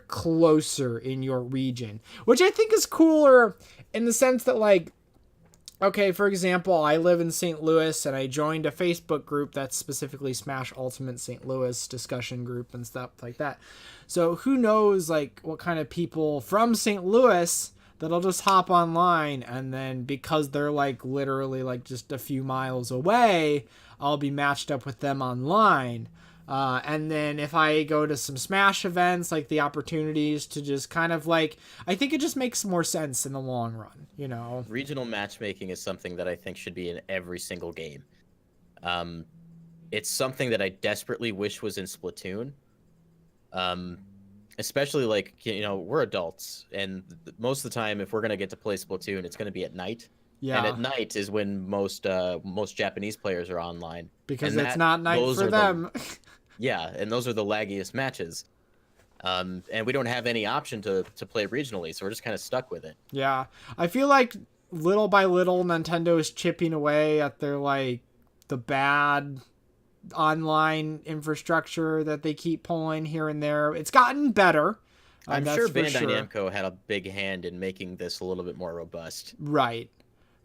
closer in your region, which I think is cooler in the sense that, like, okay, for example, I live in St. Louis and I joined a Facebook group that's specifically Smash Ultimate St. Louis discussion group and stuff like that. So who knows, like, what kind of people from St. Louis that'll just hop online, and then because they're like literally like just a few miles away, I'll be matched up with them online. And then if I go to some Smash events, like the opportunities to just kind of like, I think it just makes more sense in the long run, you know? Regional matchmaking is something that I think should be in every single game. It's something that I desperately wish was in Splatoon. Especially like, you know, we're adults, and most of the time, if we're going to get to play Splatoon, it's going to be at night. Yeah. And at night is when most Japanese players are online. Because and it's not night for them. Yeah, and those are the laggiest matches. And we don't have any option to play regionally, so we're just kind of stuck with it. Yeah. I feel like little by little Nintendo is chipping away at their, like, the bad online infrastructure that they keep pulling here and there. It's gotten better. I'm sure Bandai Namco had a big hand in making this a little bit more robust. Right.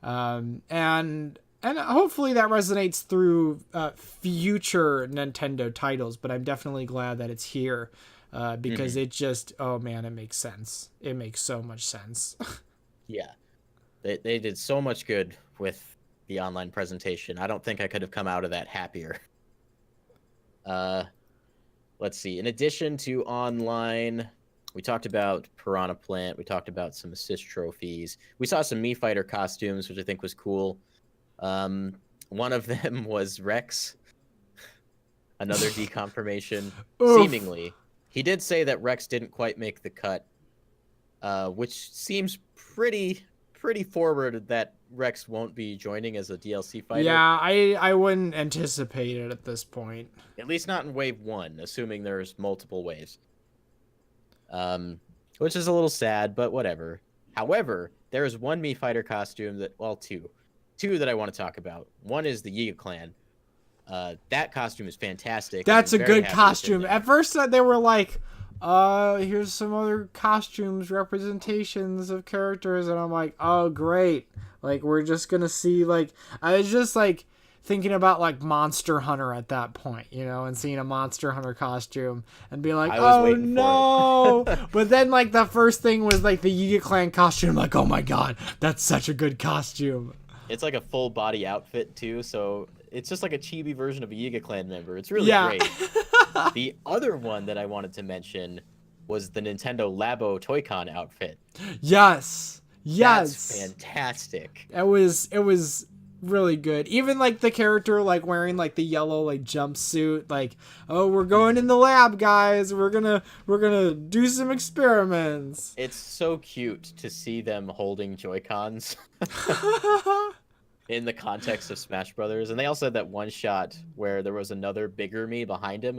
And hopefully that resonates through future Nintendo titles, but I'm definitely glad that it's here because it just, oh man, it makes sense. It makes so much sense. Yeah. They did so much good with the online presentation. I don't think I could have come out of that happier. Let's see. In addition to online, we talked about Piranha Plant. We talked about some assist trophies. We saw some Mii Fighter costumes, which I think was cool. One of them was Rex. Another deconfirmation. Seemingly. He did say that Rex didn't quite make the cut, which seems pretty forward that Rex won't be joining as a DLC fighter. Yeah, I wouldn't anticipate it at this point. At least not in Wave 1, assuming there's multiple waves. Which is a little sad, but whatever. However, there is one Mii Fighter costume that, well, two that I want to talk about. One is the Yiga Clan. That costume is fantastic. That's a good costume. At first, they were like, here's some other costumes, representations of characters, and I'm like, oh, great. Like, we're just gonna see, like, I was just, like, thinking about, like, Monster Hunter at that point, you know, and seeing a Monster Hunter costume and being like, oh, no. But then, like, the first thing was, like, the Yiga Clan costume. Like, oh, my God, that's such a good costume. It's, like, a full-body outfit, too, so it's just, like, a chibi version of a Yiga Clan member. It's really great. The other one that I wanted to mention was the Nintendo Labo Toy-Con outfit. Yes. That's fantastic. It was really good. Even like the character like wearing like the yellow like jumpsuit, like, oh, we're going in the lab, guys. We're gonna do some experiments. It's so cute to see them holding Joy-Cons in the context of Smash Brothers. And they also had that one shot where there was another bigger Mii behind him,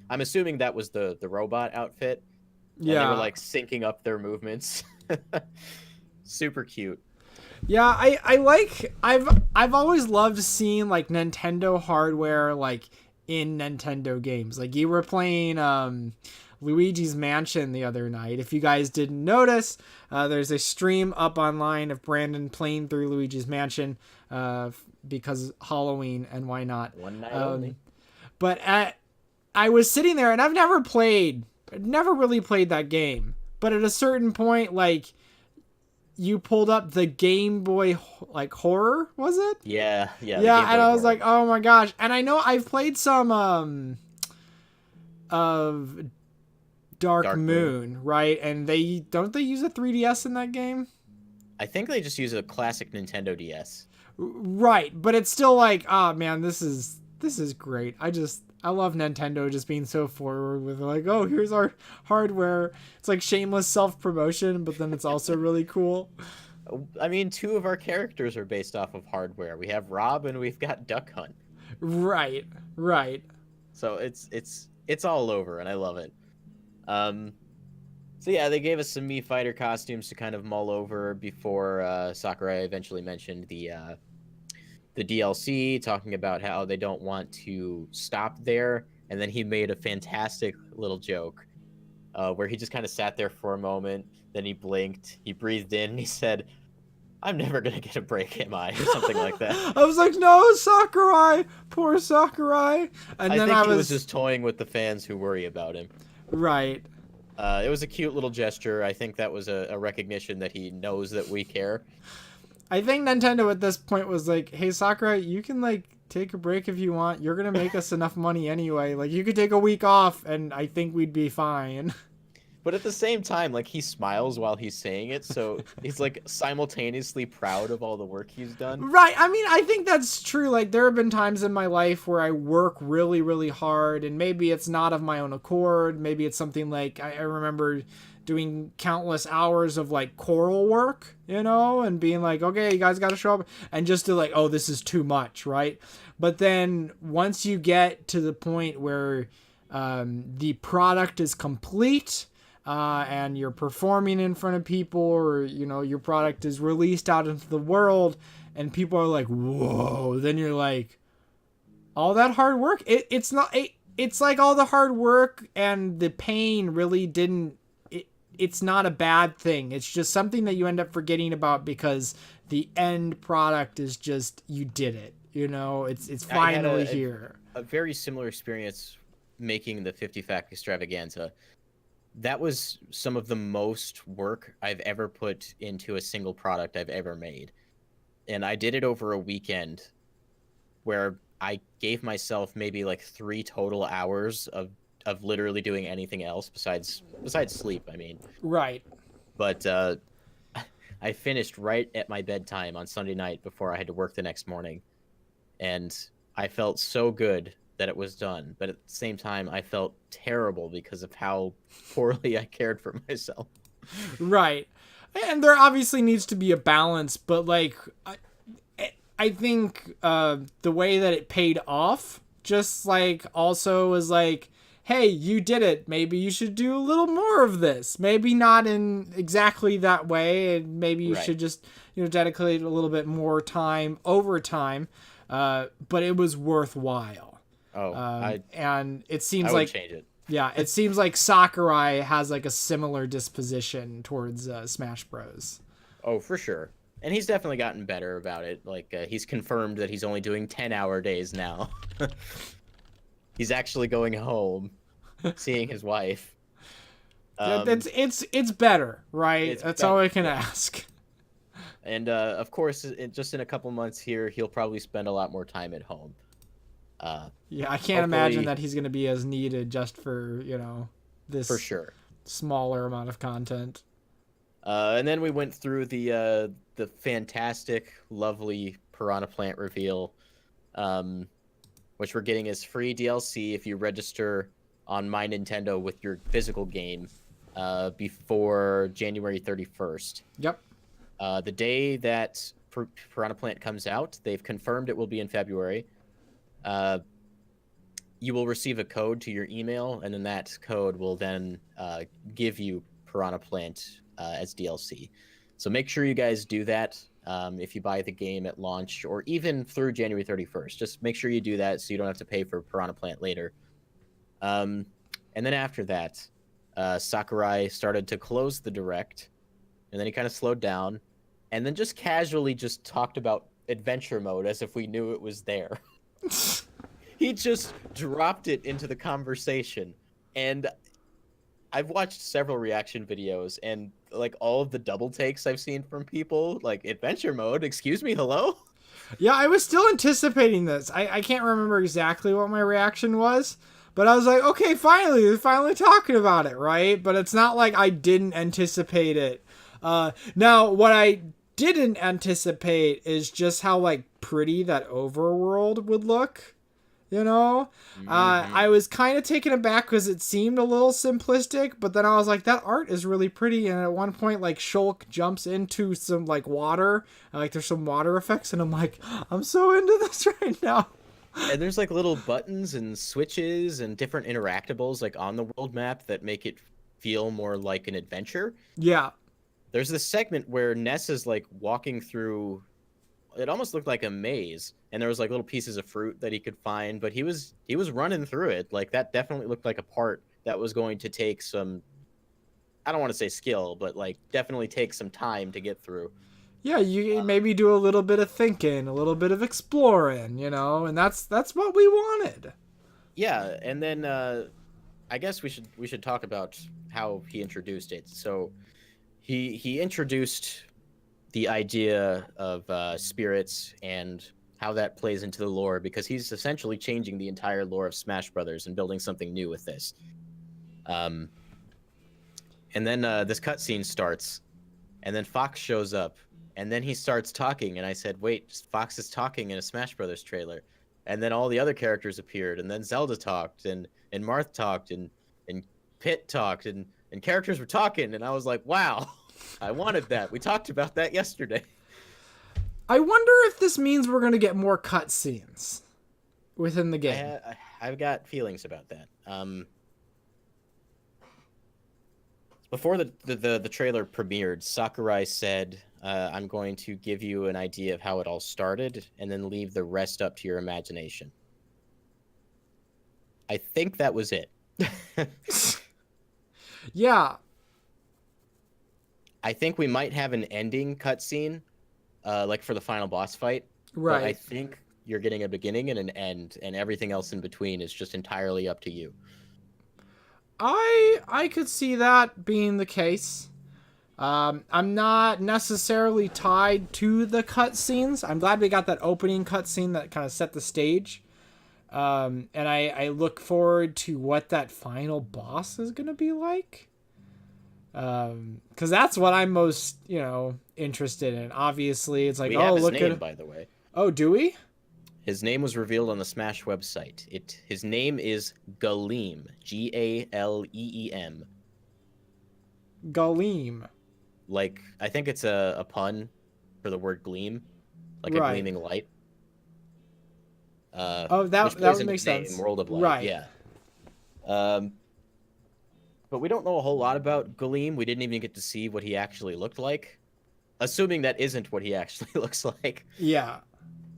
I'm assuming that was the robot outfit. Yeah. And they were like syncing up their movements. Super cute. Yeah, I've always loved seeing like Nintendo hardware like in Nintendo games. Like you were playing Luigi's Mansion the other night. If you guys didn't notice, there's a stream up online of Brandon playing through Luigi's Mansion because Halloween and why not? One night only. But I was sitting there and I've never really played that game. But at a certain point, like, you pulled up the Game Boy, like, horror, was it? Yeah. Yeah, and I was like, oh my gosh. And I know I've played some of Dark Dark Moon, right? And they use a 3DS in that game? I think they just use a classic Nintendo DS. Right, but it's still like, oh man, this is great. I love Nintendo just being so forward with like, oh, here's our hardware. It's like shameless self-promotion, but then it's also really cool. I mean, two of our characters are based off of hardware. We have Rob and we've got Duck Hunt. Right, right. So it's all over, and I love it. So yeah, they gave us some Mii Fighter costumes to kind of mull over before Sakurai eventually mentioned the DLC, talking about how they don't want to stop there, and then he made a fantastic little joke where he just kind of sat there for a moment, then he blinked, he breathed in, and he said, "I'm never gonna get a break, am I?" Or something like that. I was like, no, Sakurai, poor Sakurai. And I then think he was just toying with the fans who worry about him. right. It was a cute little gesture. I think that was a recognition that he knows that we care. I think Nintendo at this point was like, hey, Sakurai, you can like take a break if you want. You're gonna make us enough money anyway. Like you could take a week off, and I think we'd be fine. But at the same time, like, he smiles while he's saying it, so he's like simultaneously proud of all the work he's done. Right. I mean, I think that's true. Like, there have been times in my life where I work really, really hard, and maybe it's not of my own accord. Maybe it's something like I remember doing countless hours of like choral work, you know, and being like, okay, you guys got to show up, and just to like, oh, this is too much, right? But then once you get to the point where the product is complete, and you're performing in front of people, or you know your product is released out into the world and people are like, whoa, then you're like, all that hard work, it's like all the hard work and the pain really didn't, it's not a bad thing. It's just something that you end up forgetting about because the end product is just, you did it, you know, it's finally here. A very similar experience making the 50 Fact Extravaganza. That was some of the most work I've ever put into a single product I've ever made. And I did it over a weekend where I gave myself maybe like 3 total hours of literally doing anything else besides sleep, I mean. Right. But I finished right at my bedtime on Sunday night before I had to work the next morning. And I felt so good that it was done, but at the same time I felt terrible because of how poorly I cared for myself. Right. And there obviously needs to be a balance, but like I think the way that it paid off just like also was like, hey, you did it, maybe you should do a little more of this, maybe not in exactly that way, and maybe you should just, you know, dedicate a little bit more time over time, but it was worthwhile. And it seems I would like change it. Yeah, it seems like Sakurai has like a similar disposition towards Smash Bros. Oh, for sure. And he's definitely gotten better about it. Like he's confirmed that he's only doing 10-hour days now. He's actually going home, seeing his wife. It's better, right? That's better. All I can ask. And of course, just in a couple months here, he'll probably spend a lot more time at home. Yeah, I can't imagine that he's going to be as needed just for, you know, this for sure smaller amount of content. And then we went through the fantastic, lovely Piranha Plant reveal, which we're getting as free DLC if you register on My Nintendo with your physical game before January 31st. Yep. The day that Piranha Plant comes out, they've confirmed it will be in February. You will receive a code to your email, and then that code will then give you Piranha Plant as DLC. So make sure you guys do that if you buy the game at launch, or even through January 31st. Just make sure you do that so you don't have to pay for Piranha Plant later. And then after that, Sakurai started to close the Direct, and then he kind of slowed down, and then just casually just talked about adventure mode as if we knew it was there. He just dropped it into the conversation, and I've watched several reaction videos, and like all of the double takes I've seen from people, like, adventure mode, excuse me, hello? Yeah, I was still anticipating this. I can't remember exactly what my reaction was, But I was like, okay, finally, they're finally talking about it, right? But it's not like I didn't anticipate it. Now, what I didn't anticipate is just how like pretty that overworld would look. You know, I was kind of taken aback because it seemed a little simplistic, but then I was like, that art is really pretty. And at one point, like Shulk jumps into some like water, and, like there's some water effects, and I'm like, I'm so into this right now. And there's like little buttons and switches and different interactables like on the world map that make it feel more like an adventure. Yeah, There's this segment where Ness is like walking through, it almost looked like a maze, and there was like little pieces of fruit that he could find, but he was running through it. Like that definitely looked like a part that was going to take some, I don't want to say skill, but like definitely take some time to get through. yeah, you maybe do a little bit of thinking, a little bit of exploring, you know, and that's what we wanted. Yeah, and then I guess we should talk about how he introduced it. So he introduced the idea of spirits and how that plays into the lore, because he's essentially changing the entire lore of Smash Brothers and building something new with this. And then this cutscene starts, and then Fox shows up, and then he starts talking, and I said, "Wait, Fox is talking in a Smash Brothers trailer." And then all the other characters appeared, and then Zelda talked, and Marth talked, and Pit talked, and characters were talking, and I was like, "Wow, I wanted that." We talked about that yesterday. I wonder if this means we're gonna get more cutscenes within the game. I've got feelings about that. Before the trailer premiered, Sakurai said, "I'm going to give you an idea of how it all started, and then leave the rest up to your imagination." I think that was it. Yeah, I think we might have an ending cutscene, like for the final boss fight. right. But I think you're getting a beginning and an end, and everything else in between is just entirely up to you. I could see that being the case. I'm not necessarily tied to the cutscenes. I'm glad we got that opening cutscene that kind of set the stage. And I look forward to what that final boss is gonna be like. Because that's what I'm most, interested in. Obviously, it's like, We oh, have his look name, at, by the way. oh, do we? His name was revealed on the Smash website. His name is Galeem, Galeem. Galeem. Like, I think it's a pun for the word gleam, like Right. a gleaming light. Oh, that Which that plays would into make his name, sense. World of Light. Right. Yeah. But we don't know a whole lot about Galeem. We didn't even get to see what he actually looked like, assuming that isn't what he actually looks like, Yeah.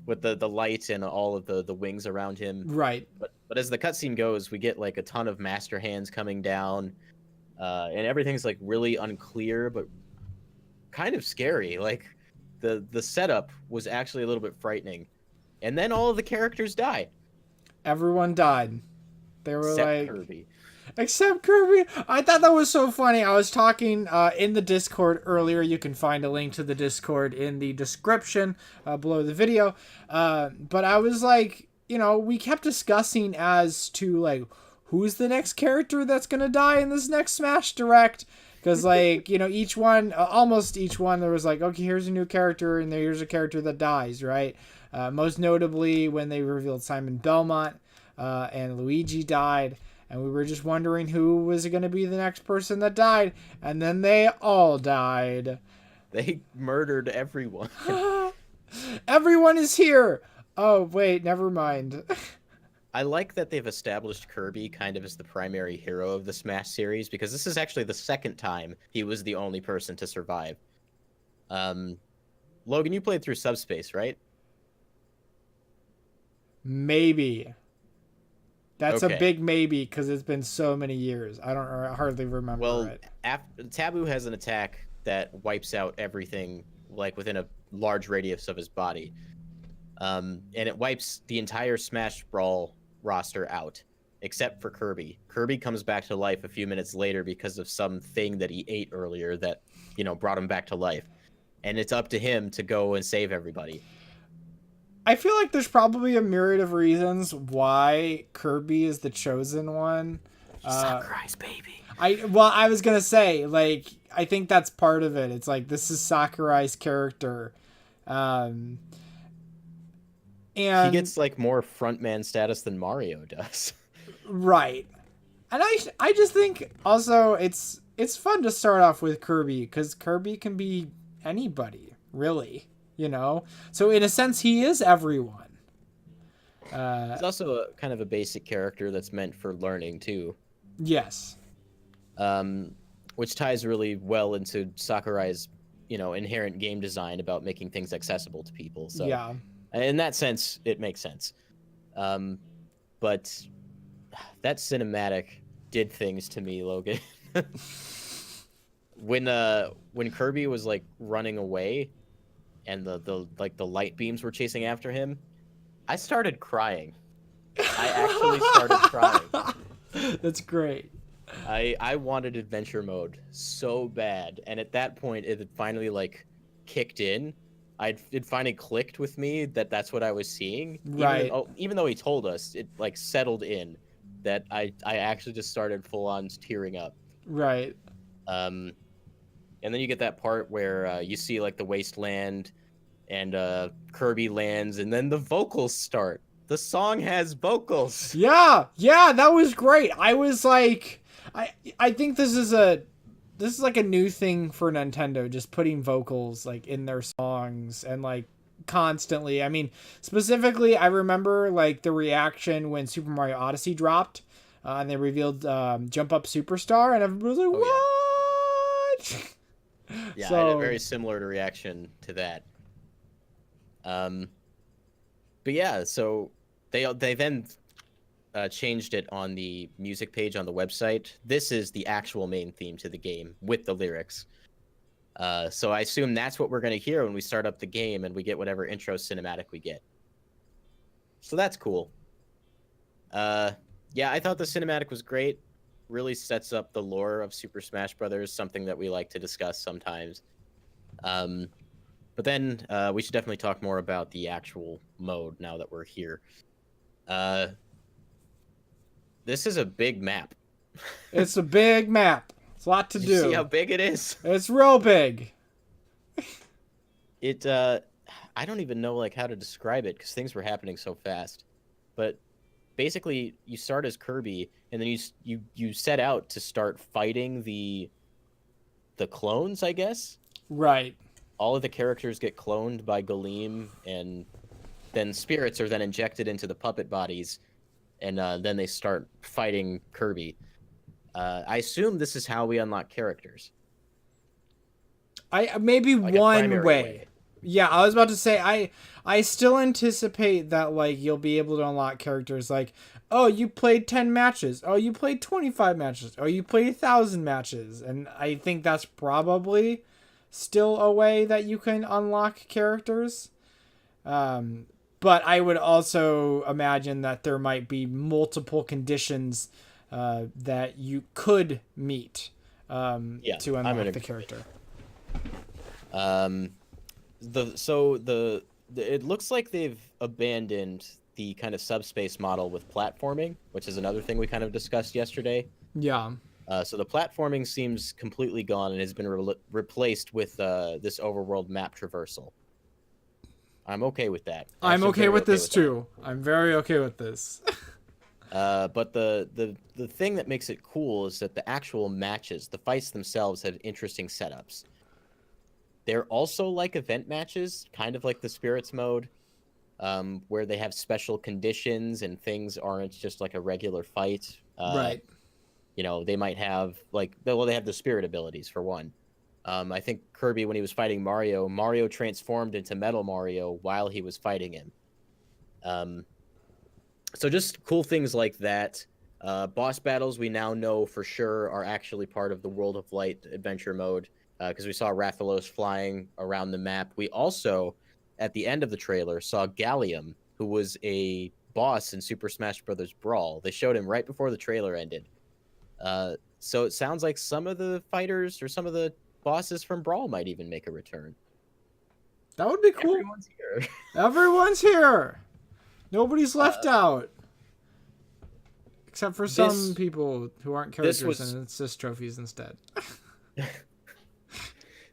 with the light and all of the wings around him. Right. But as the cutscene goes, we get like a ton of master hands coming down, and everything's like really unclear, but kind of scary. Like the setup was actually a little bit frightening, and then all of the characters die Everyone died. They were except like, Kirby. except Kirby. I thought that was so funny. I was talking in the Discord earlier. You can find a link to the Discord in the description below the video. But I was like, we kept discussing as to like who's the next character that's gonna die in this next Smash Direct. Because like each one, almost each one, there was like, okay, here's a new character, and here's a character that dies, right? Most notably when they revealed Simon Belmont and Luigi died. And we were just wondering who was going to be the next person that died. And then they all died. They murdered everyone. Everyone is here. Oh, wait, never mind. I like that they've established Kirby kind of as the primary hero of the Smash series, because this is actually the second time he was the only person to survive. Logan, you played through Subspace, right? Maybe. That's a Okay. big maybe because it's been so many years. I hardly remember Well, it. Taboo has an attack that wipes out everything like within a large radius of his body, and it wipes the entire Smash Brawl roster out except for Kirby. Kirby comes back to life a few minutes later because of something that he ate earlier that brought him back to life, and it's up to him to go and save everybody. I feel like there's probably a myriad of reasons why Kirby is the chosen one. Sakurai's baby. I was gonna say, like, I think that's part of it. It's like this is Sakurai's character, um, He and gets like more frontman status than Mario does. right. And I just think also it's fun to start off with Kirby because Kirby can be anybody really, you know. So in a sense, he is everyone. He's also a kind of a basic character that's meant for learning too, Yes. which ties really well into Sakurai's, inherent game design about making things accessible to people. So Yeah. in that sense, it makes sense. But that cinematic did things to me, Logan. When Kirby was like running away and the light beams were chasing after him, I started crying. I actually started crying. That's great. I wanted adventure mode so bad, and at that point it had finally like kicked in. It finally clicked with me that that's what I was seeing. Right. Even though he told us, it like settled in that I actually just started full on tearing up. Right. And then you get that part where you see like the wasteland, and Kirby lands, and then the vocals start. The song has vocals. Yeah. Yeah, that was great. I was like I think this is like a new thing for Nintendo, just putting vocals like in their songs and like constantly. I mean, specifically, I remember like the reaction when Super Mario Odyssey dropped, and they revealed Jump Up Superstar, and everybody was like, "What?" Yeah, So I had a very similar reaction to that. But yeah, so they then changed it on the music page on the website. This is the actual main theme to the game with the lyrics. So I assume that's what we're going to hear when we start up the game and we get whatever intro cinematic we get. So that's cool. Yeah, I thought the cinematic was great. Really sets up the lore of Super Smash Brothers, something that we like to discuss sometimes. But then we should definitely talk more about the actual mode now that we're here. This is a big map. it's a big map. It's a lot to Did do. you see how big it is? It's real big. It I don't even know like how to describe it because things were happening so fast. But basically, you start as Kirby, and then you set out to start fighting the clones, I guess. Right. All of the characters get cloned by Galeem, and then spirits are then injected into the puppet bodies, and then they start fighting Kirby. I assume this is how we unlock characters. I maybe Like a one primary way. Yeah, I was about to say I still anticipate that like you'll be able to unlock characters like, oh, you played 10 matches. Oh, you played 25 matches. Oh, you played 1,000 matches. And I think that's probably still a way that you can unlock characters. But I would also imagine that there might be multiple conditions that you could meet to unlock the character. It looks like they've abandoned the kind of subspace model with platforming, which is another thing we kind of discussed yesterday. Yeah. So the platforming seems completely gone and has been replaced with this overworld map traversal. I'm okay with that. I'm okay with this too. I'm very okay with this. But the thing that makes it cool is that the actual matches, the fights themselves, have interesting setups. They're also like event matches, kind of like the Spirits mode, where they have special conditions and things aren't just like a regular fight. Right. They might have they have the spirit abilities for one. I think Kirby, when he was fighting Mario transformed into Metal Mario while he was fighting him. So just cool things like that. Boss battles we now know for sure are actually part of the World of Light adventure mode. Because we saw Rathalos flying around the map. We also, at the end of the trailer, saw Gallium, who was a boss in Super Smash Bros. Brawl. They showed him right before the trailer ended. So it sounds like some of the fighters or some of the bosses from Brawl might even make a return. That would be cool. Everyone's here. Everyone's here. Nobody's left out. Except for some This- people who aren't this characters was- and it's just trophies instead.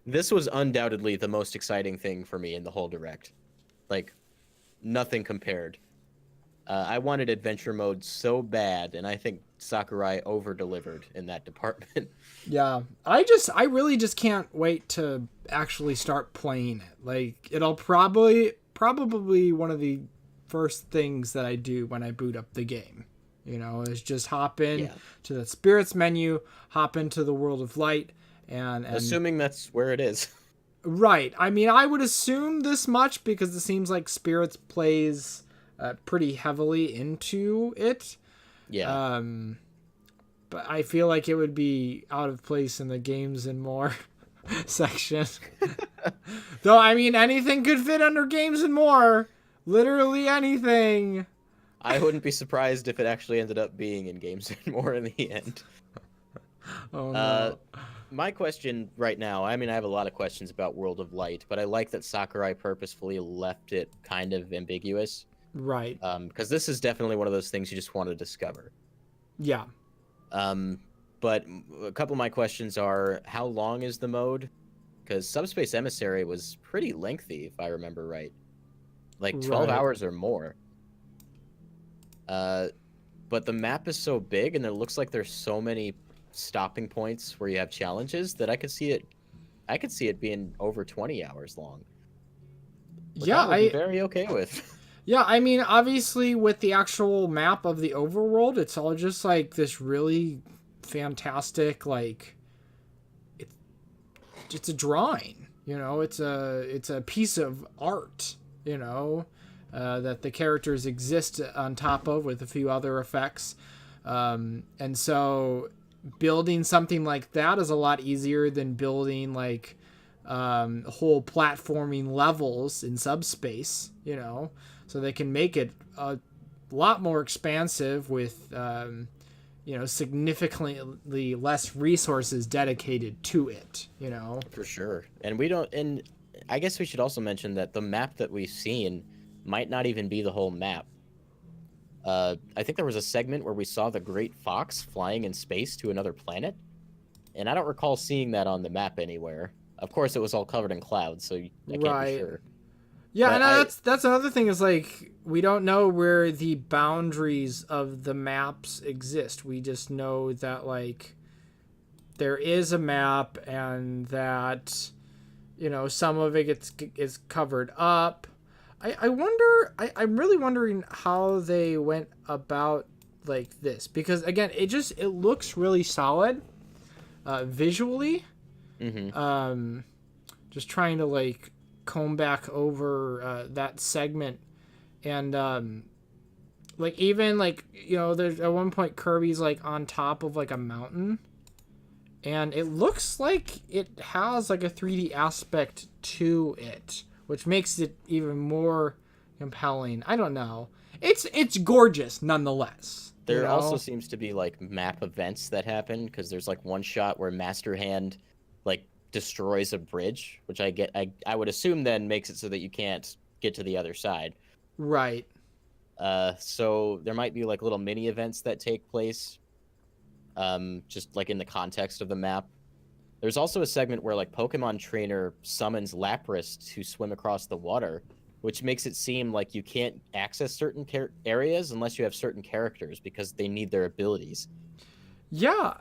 This was undoubtedly the most exciting thing for me in the whole direct. Like, nothing compared. I wanted adventure mode so bad, and I think Sakurai over-delivered in that department. Yeah. I really just can't wait to actually start playing it. Like, it'll probably one of the first things that I do when I boot up the game. You know, is just hop in Yeah. to the spirits menu, hop into the World of Light, and Assuming that's where it is. right. I mean, I would assume this much because it seems like Spirits plays pretty heavily into it. Yeah. But I feel like it would be out of place in the games and more section. Though, I mean, anything could fit under games and more. Literally anything. I wouldn't be surprised if it actually ended up being in Games and More in the end. Oh, no. My question right now, I mean, I have a lot of questions about World of Light, but I like that Sakurai purposefully left it kind of ambiguous. Right. Because this is definitely one of those things you just want to discover. Yeah. But a couple of my questions are, how long is the mode? Because Subspace Emissary was pretty lengthy, if I remember right. Like 12 Right. hours or more. But the map is so big, and it looks like there's so many stopping points where you have challenges that I could see it being over 20 hours long. Which Yeah, I would be very okay with. Yeah, I mean, obviously, with the actual map of the overworld, it's all just like this really fantastic, like it's a drawing, you know, it's a piece of art, you know, that the characters exist on top of with a few other effects, and so building something like that is a lot easier than building like whole platforming levels in Subspace, you know. So they can make it a lot more expansive with, you know, significantly less resources dedicated to it, you know? For sure. And I guess we should also mention that the map that we've seen might not even be the whole map. I think there was a segment where we saw the Great Fox flying in space to another planet, and I don't recall seeing that on the map anywhere. Of course, it was all covered in clouds, so I can't Right. be sure. Yeah, But and that's another thing is like we don't know where the boundaries of the maps exist. We just know that like there is a map and that, you know, some of it is covered up. I wonder. I'm really wondering how they went about like this because again, it looks really solid, visually. Mm-hmm. Just trying to like comb back over that segment and like even like, you know, there's at one point Kirby's like on top of like a mountain and it looks like it has like a 3D aspect to it, which makes it even more compelling. I don't know, it's gorgeous nonetheless. There you know? also seems to be like map events that happen because there's like one shot where Master Hand like destroys a bridge, which I would assume then makes it so that you can't get to the other side. Right. So there might be like little mini events that take place, just like in the context of the map. There's also a segment where like Pokemon Trainer summons Lapras to swim across the water, which makes it seem like you can't access certain areas unless you have certain characters because they need their abilities. Yeah,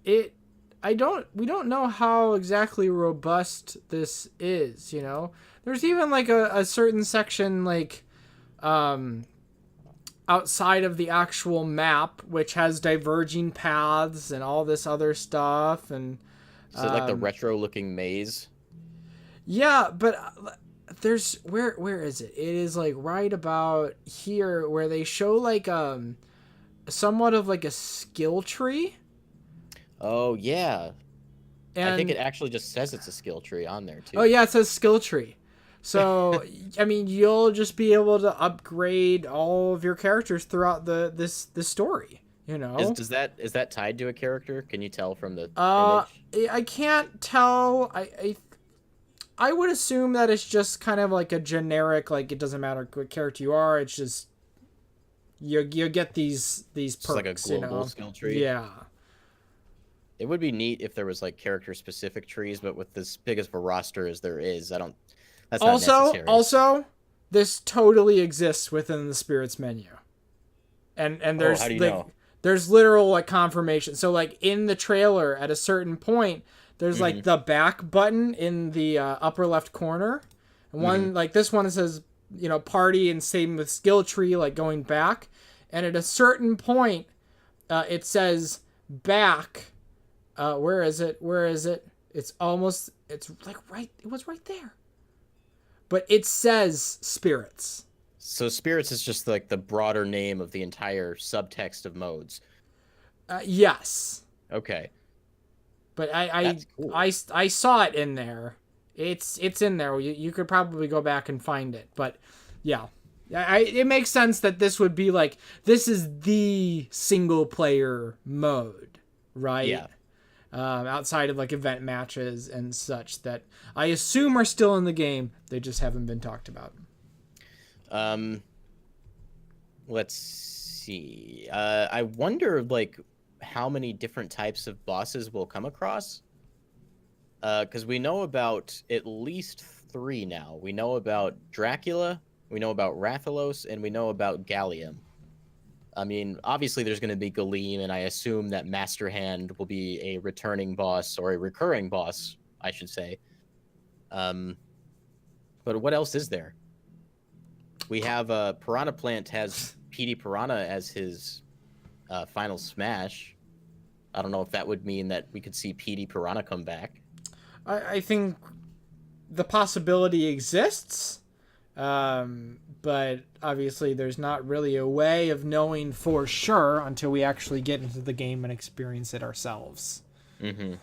we don't know how exactly robust this is, you know. There's even like a certain section like outside of the actual map which has diverging paths and all this other stuff and Is it like the retro looking maze? yeah, but there's where is it? It is like right about here where they show like somewhat of like a skill tree. Oh yeah. And I think it actually just says it's a skill tree on there too. oh yeah, it says skill tree. So I mean, you'll just be able to upgrade all of your characters throughout this story. You know, Is that tied to a character? Can you tell from the image? I can't tell. I would assume that it's just kind of like a generic, like it doesn't matter what character you are, it's just you get these perks, Just like a global skill tree. Yeah. It would be neat if there was like character specific trees, but with as big of a roster as there is, I don't. That's not necessary. Also, this totally exists within the Spirits menu, and there's how do you like know? there's literal like confirmation. So like in the trailer, at a certain point, there's like the back button in the upper left corner, and one like this one says party, and same with skill tree, like going back, and at a certain point, it says back. Where is it? It's like right. It was right there. But it says Spirits. So Spirits is just like the broader name of the entire subtext of modes. Yes. Okay. But That's cool. I saw it in there. It's in there. You could probably go back and find it. But yeah. It makes sense that this would be like, this is the single player mode, right? Yeah. Outside of like event matches and such that I assume are still in the game. They just haven't been talked about. Let's see. I wonder like how many different types of bosses we'll come across. Because we know about at least 3 now. We know about Dracula, we know about Rathalos, and we know about Gallium. I mean, obviously there's going to be Galeem, and I assume that Master Hand will be a returning boss, or a recurring boss, I should say. But what else is there? We have Piranha Plant has Petey Piranha as his final smash. I don't know if that would mean that we could see Petey Piranha come back. I think the possibility exists. But obviously there's not really a way of knowing for sure until we actually get into the game and experience it ourselves. Mm-hmm.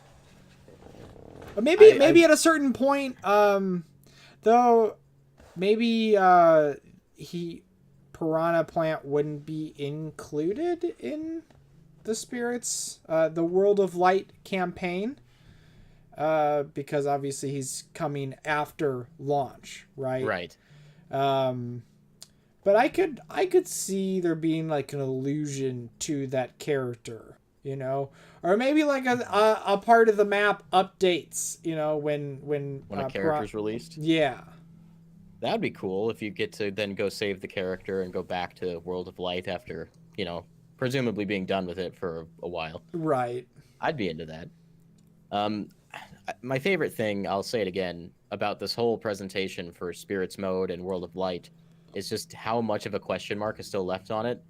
But maybe at a certain point, though, maybe Piranha Plant wouldn't be included in the Spirits, the World of Light campaign, because obviously he's coming after launch, right? Right. But I could see there being like an allusion to that character, or maybe like a part of the map updates, when a character's released. Yeah, that'd be cool if you get to then go save the character and go back to World of Light after presumably being done with it for a while. Right. I'd be into that. My favorite thing, I'll say it again, about this whole presentation for Spirits Mode and World of Light is just how much of a question mark is still left on it.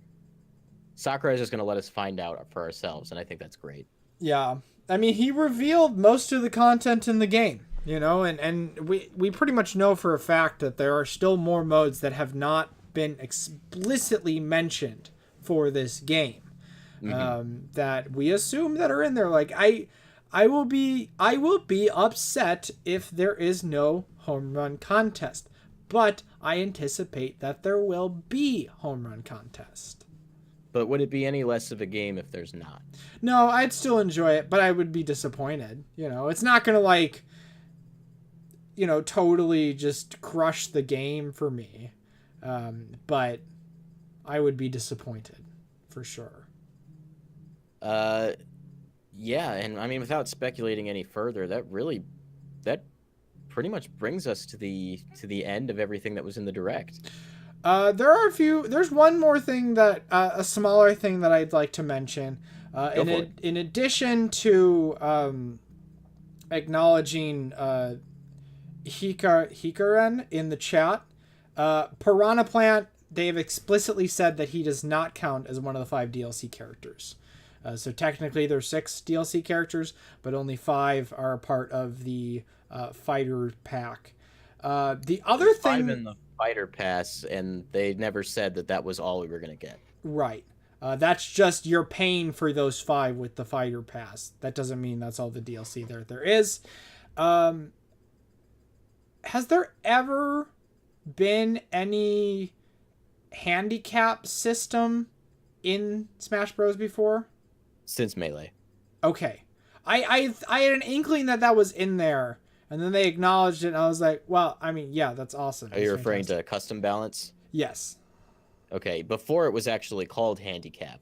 Sakurai is just going to let us find out for ourselves, and I think that's great. Yeah. I mean, he revealed most of the content in the game, and we pretty much know for a fact that there are still more modes that have not been explicitly mentioned for this game, that we assume that are in there. Like, I will be upset if there is no home run contest, but I anticipate that there will be home run contest. But would it be any less of a game if there's not? No, I'd still enjoy it, but I would be disappointed. It's not gonna totally just crush the game for me, but I would be disappointed for sure. Yeah, and I mean, without speculating any further, that pretty much brings us to the end of everything that was in the Direct. There's one more thing a smaller thing that I'd like to mention. In addition to acknowledging Hikaren in the chat, Piranha Plant, they've explicitly said that he does not count as one of the 5 DLC characters. So technically there's 6 DLC characters, but only 5 are a part of the fighter pack. The other there's thing 5 in the fighter pass, and they never said that was all we were going to get. Right. That's just you're paying for those 5 with the fighter pass. That doesn't mean that's all the DLC there is. Has there ever been any handicap system in Smash Bros. Before? Since Melee. Okay. I had an inkling that was in there, And then they acknowledged it, and I was like, well, I mean, yeah, that's awesome. Are you referring to custom balance? Yes. Okay, before it was actually called handicap.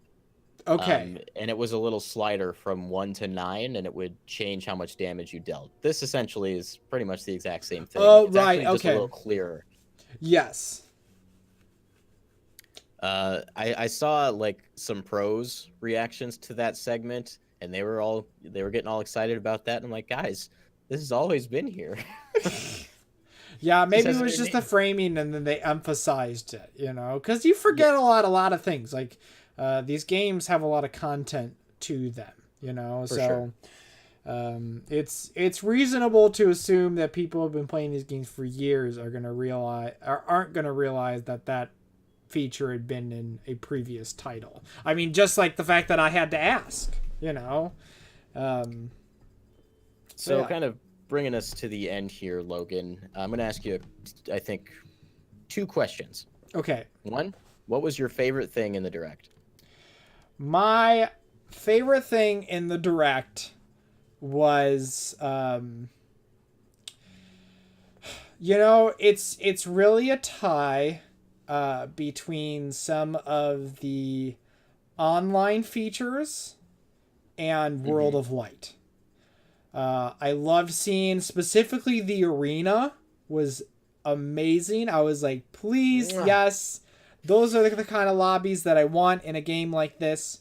Okay. And it was a little slider from 1 to 9, and it would change how much damage you dealt. This essentially is pretty much the exact same thing. Oh, it's right, actually just a okay. little clearer. Yes. I saw like some pros reactions to that segment, and they were getting all excited about that. And I'm like, guys, this has always been here. Yeah, maybe has it a was new just the name. framing, and then they emphasized it, you know, because you forget a lot of things. Like, these games have a lot of content to them, you know, For so sure. it's reasonable to assume that people have been playing these games for years are gonna realize or aren't gonna realize that that feature had been in a previous title. I mean, just like the fact that I had to ask, you know. Um, So yeah. kind of bringing us to the end here, Logan. I'm going to ask you, I think, 2 questions. Okay. One, what was your favorite thing in the direct? My favorite thing in the direct was you know, it's really a tie between some of the online features and World of Light. I loved seeing specifically the arena was amazing. I was like, please, yes, those are the kind of lobbies that I want in a game like this.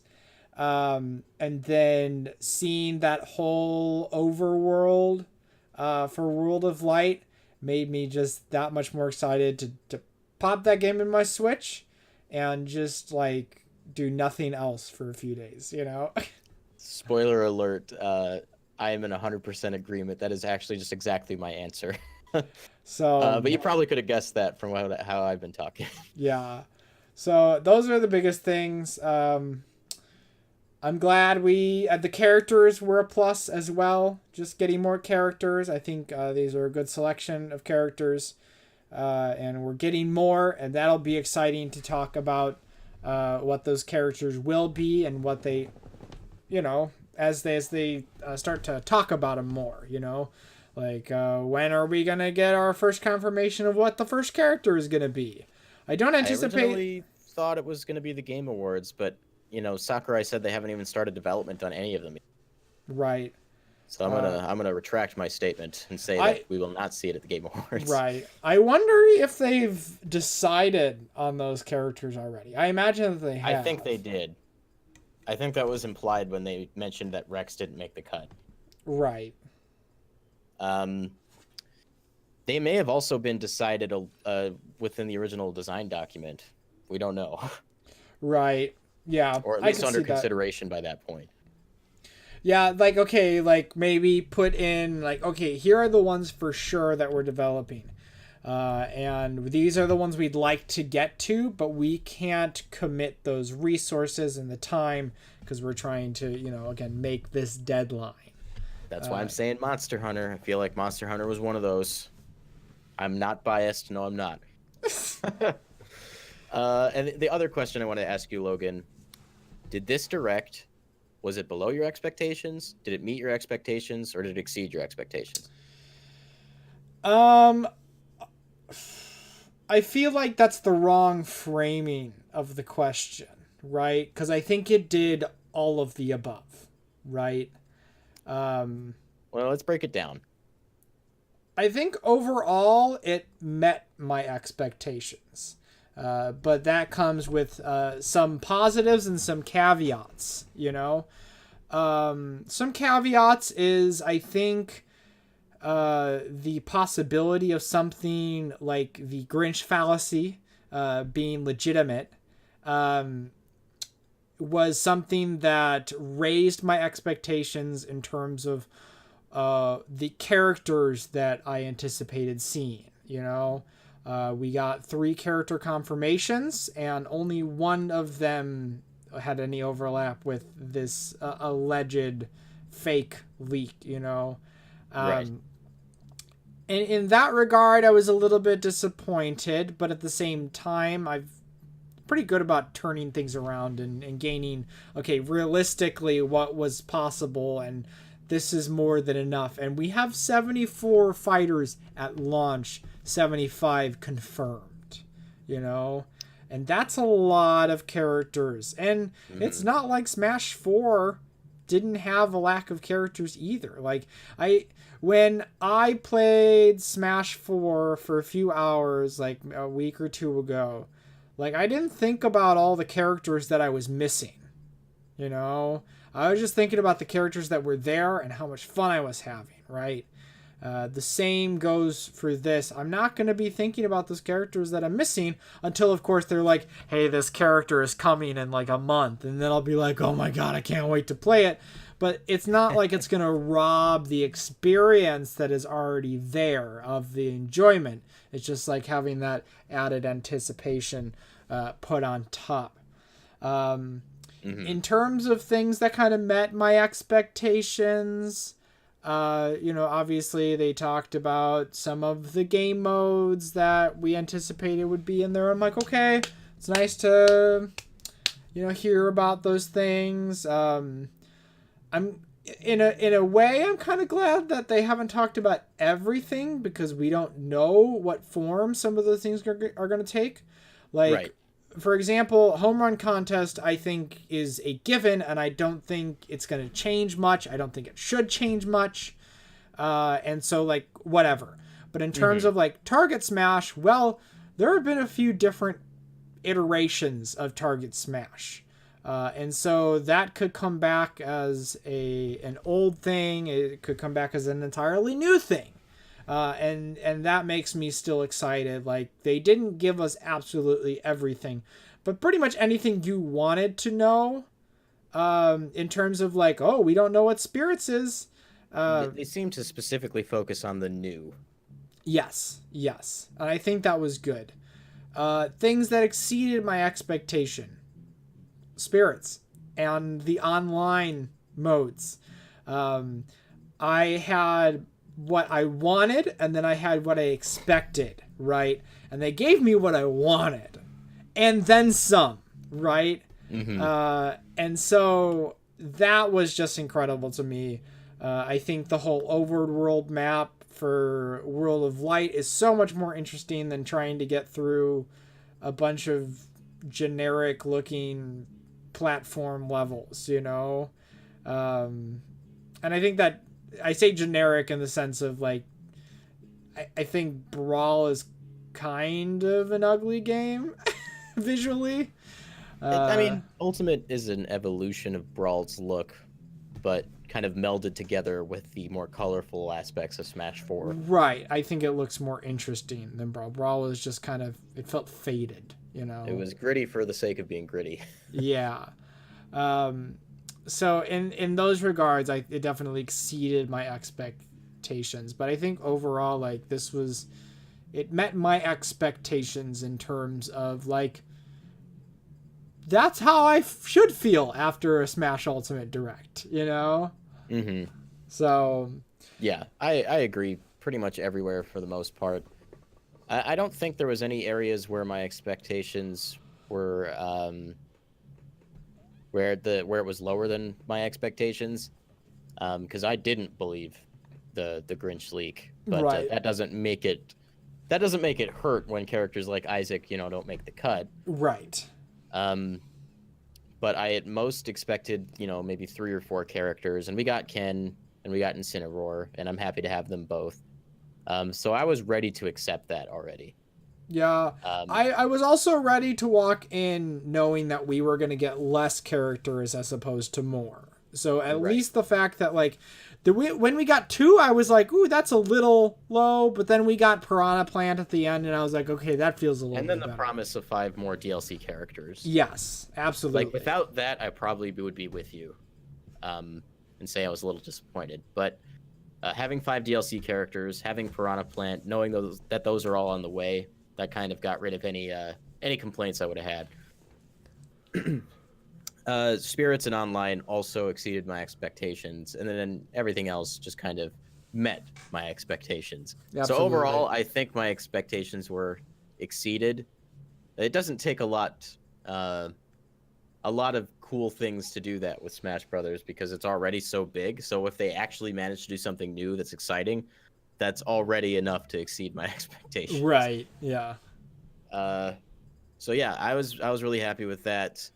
And then seeing that whole overworld for World of Light made me just that much more excited to pop that game in my Switch and just like do nothing else for a few days, you know? Spoiler alert, I am in 100% agreement. That is actually just exactly my answer. So, But you probably could have guessed that from how I've been talking. yeah. So those are the biggest things. I'm glad the characters were a plus as well. Just getting more characters. I think these are a good selection of characters. And we're getting more, and that'll be exciting to talk about what those characters will be and what they, you know, as they start to talk about them more, you know. Like, when are we going to get our first confirmation of what the first character is going to be? I don't I anticipate... originally thought it was going to be the Game Awards, but, you know, Sakurai said they haven't even started development on any of them. Right. So I'm gonna retract my statement and say that we will not see it at the Game Awards. Right. I wonder if they've decided on those characters already. I imagine that they have. I think they did. I think that was implied when they mentioned that Rex didn't make the cut. Right. They may have also been decided within the original design document. We don't know. Right. Yeah. Or at least under consideration by that point. Yeah, like, okay, like, maybe put in, like, okay, here are the ones for sure that we're developing. And these are the ones we'd like to get to, but we can't commit those resources and the time because we're trying to, you know, again, make this deadline. That's why I'm saying Monster Hunter. I feel like Monster Hunter was one of those. I'm not biased. No, I'm not. And the other question I want to ask you, Logan, did this direct, was it below your expectations? Did it meet your expectations, or did it exceed your expectations? I feel like that's the wrong framing of the question, right? Because I think it did all of the above, right? Well, let's break it down. I think overall it met my expectations. But that comes with some positives and some caveats, you know? Some caveats is, I think, the possibility of something like the Grinch fallacy being legitimate was something that raised my expectations in terms of the characters that I anticipated seeing, you know? We got 3 character confirmations, and only one of them had any overlap with this alleged fake leak, you know? Right. And in that regard, I was a little bit disappointed, but at the same time, I've pretty good about turning things around and gaining, okay, realistically what was possible, and this is more than enough. And we have 74 fighters at launch, 75 confirmed, you know? And that's a lot of characters. And it's not like Smash 4 didn't have a lack of characters either. Like, when I played Smash 4 for a few hours, like a week or two ago, like, I didn't think about all the characters that I was missing, you know? I was just thinking about the characters that were there and how much fun I was having, right? The same goes for this. I'm not going to be thinking about those characters that I'm missing until, of course, they're like, hey, this character is coming in like a month. And then I'll be like, oh my God, I can't wait to play it. But it's not like it's going to rob the experience that is already there of the enjoyment. It's just like having that added anticipation put on top. In terms of things that kind of met my expectations, obviously they talked about some of the game modes that we anticipated would be in there. I'm like, okay, it's nice to, hear about those things. I'm in a way, I'm kind of glad that they haven't talked about everything because we don't know what form some of those things are going to take. Like, right. For example, Home Run Contest, I think, is a given, and I don't think it's going to change much. I don't think it should change much. And so, like, whatever. But in terms of, like, Target Smash, well, there have been a few different iterations of Target Smash. And so that could come back as an old thing. It could come back as an entirely new thing. And that makes me still excited. Like, they didn't give us absolutely everything, but pretty much anything you wanted to know, in terms of like, oh, we don't know what Spirits is. They seem to specifically focus on the new. Yes. And I think that was good. Things that exceeded my expectation. Spirits and the online modes. I had what I wanted, and then I had what I expected, right? And they gave me what I wanted, and then some, right? And so that was just incredible to me. I think the whole overworld map for World of Light is so much more interesting than trying to get through a bunch of generic-looking platform levels, And I think that I say generic in the sense of like, I think Brawl is kind of an ugly game visually. I mean, Ultimate is an evolution of Brawl's look, but kind of melded together with the more colorful aspects of Smash 4. Right. I think it looks more interesting than Brawl. Brawl was just kind of, it felt faded, It was gritty for the sake of being gritty. Yeah. So in those regards, it definitely exceeded my expectations. But I think overall, like, it met my expectations in terms of, like, that's how I should feel after a Smash Ultimate Direct, So... Yeah, I agree pretty much everywhere for the most part. I don't think there was any areas where my expectations were... where it was lower than my expectations, because I didn't believe the Grinch leak, but right. That doesn't make it hurt when characters like Isaac, don't make the cut. Right. But I at most expected, maybe 3 or 4 characters, and we got Ken and we got Incineroar, and I'm happy to have them both. So I was ready to accept that already. Yeah, I was also ready to walk in knowing that we were going to get less characters as opposed to more. So at least the fact that, like, when we got 2, I was like, ooh, that's a little low. But then we got Piranha Plant at the end, and I was like, okay, that feels a little bit better. And then the promise of 5 more DLC characters. Yes, absolutely. Like, without that, I probably would be with you and say I was a little disappointed. But having 5 DLC characters, having Piranha Plant, knowing that those are all on the way... that kind of got rid of any complaints I would have had. Spirits and Online also exceeded my expectations, and then everything else just kind of met my expectations. Absolutely. So overall, I think my expectations were exceeded. It doesn't take a lot a lot of cool things to do that with Smash Brothers because it's already so big. So if they actually manage to do something new that's exciting, that's already enough to exceed my expectations. Right. Yeah. So yeah, I was really happy with that.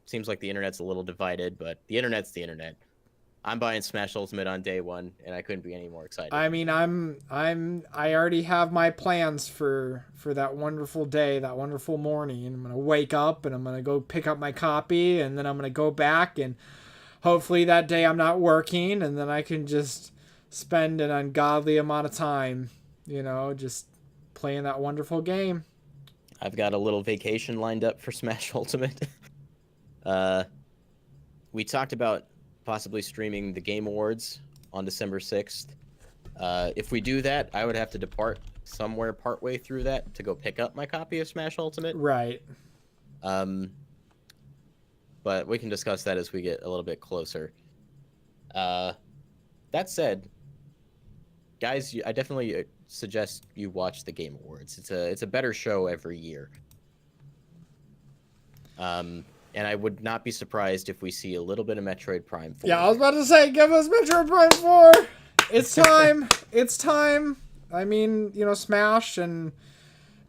Seems like the internet's a little divided, but the internet's the internet. I'm buying Smash Ultimate on day one, and I couldn't be any more excited. I mean, I already have my plans for that wonderful day, that wonderful morning. I'm gonna wake up and I'm gonna go pick up my copy, and then I'm gonna go back, and hopefully that day I'm not working, and then I can just spend an ungodly amount of time, just playing that wonderful game. I've got a little vacation lined up for Smash Ultimate. We talked about possibly streaming the Game Awards on December 6th. If we do that, I would have to depart somewhere partway through that to go pick up my copy of Smash Ultimate. Right. But we can discuss that as we get a little bit closer. That said, guys, I definitely suggest you watch the Game Awards. It's a better show every year. And I would not be surprised if we see a little bit of Metroid Prime 4. Yeah, I was about to say, give us Metroid Prime 4. It's time. It's time. I mean, Smash and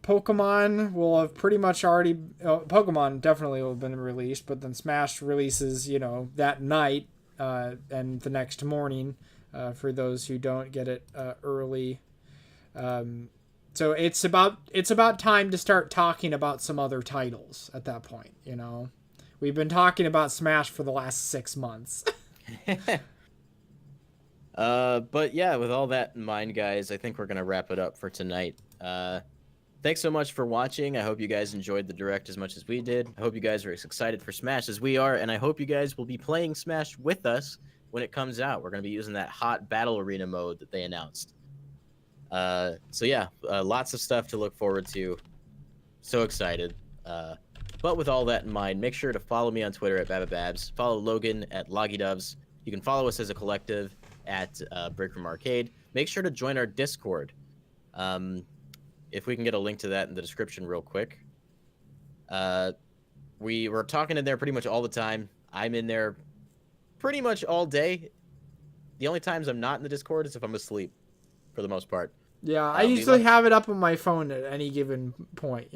Pokemon will have pretty much already... Pokemon definitely will have been released, but then Smash releases, that night and the next morning for those who don't get it early. So it's about time to start talking about some other titles at that point, We've been talking about Smash for the last 6 months. But yeah, with all that in mind, guys, I think we're going to wrap it up for tonight. Thanks so much for watching. I hope you guys enjoyed the Direct as much as we did. I hope you guys are as excited for Smash as we are, and I hope you guys will be playing Smash with us when it comes out. We're going to be using that hot battle arena mode that they announced. So yeah, lots of stuff to look forward to. So excited. But with all that in mind, make sure to follow me on Twitter at Babababs. Follow Logan at LoggyDubs. You can follow us as a collective at Break From Arcade. Make sure to join our Discord. If we can get a link to that in the description real quick. We were talking in there pretty much all the time. I'm in there pretty much all day. The only times I'm not in the Discord is if I'm asleep, for the most part. Yeah, I usually have it up on my phone at any given point,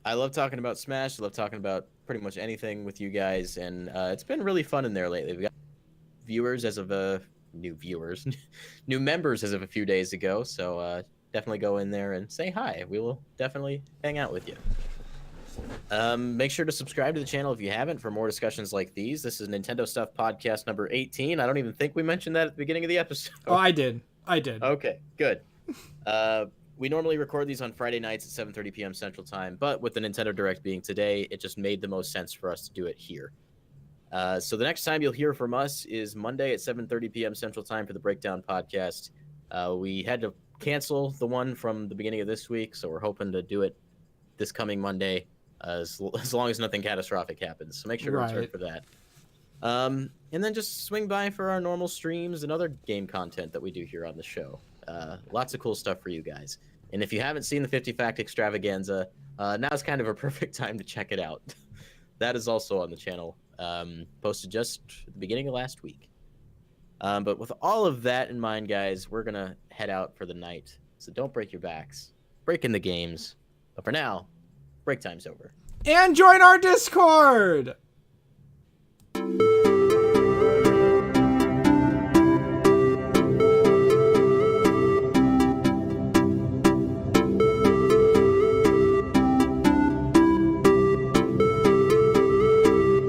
I love talking about Smash. I love talking about pretty much anything with you guys, and it's been really fun in there lately. We got viewers as of new members as of a few days ago. So definitely go in there and say hi. We will definitely hang out with you. Make sure to subscribe to the channel if you haven't for more discussions like these. This is Nintendo Stuff Podcast number 18. I don't even think we mentioned that at the beginning of the episode. Oh, I did. Okay, good. We normally record these on Friday nights at 7:30 p.m. Central Time, but with the Nintendo Direct being today, it just made the most sense for us to do it here. So the next time you'll hear from us is Monday at 7:30 p.m. Central Time for the Breakdown Podcast. We had to cancel the one from the beginning of this week, so we're hoping to do it this coming Monday, as long as nothing catastrophic happens. So make sure to return for that. And then just swing by for our normal streams and other game content that we do here on the show. Lots of cool stuff for you guys. And if you haven't seen the 50 Fact Extravaganza, now's kind of a perfect time to check it out. That is also on the channel, posted just at the beginning of last week. But with all of that in mind, guys, we're going to head out for the night. So don't break your backs. Break in the games. But for now, break time's over. And join our Discord!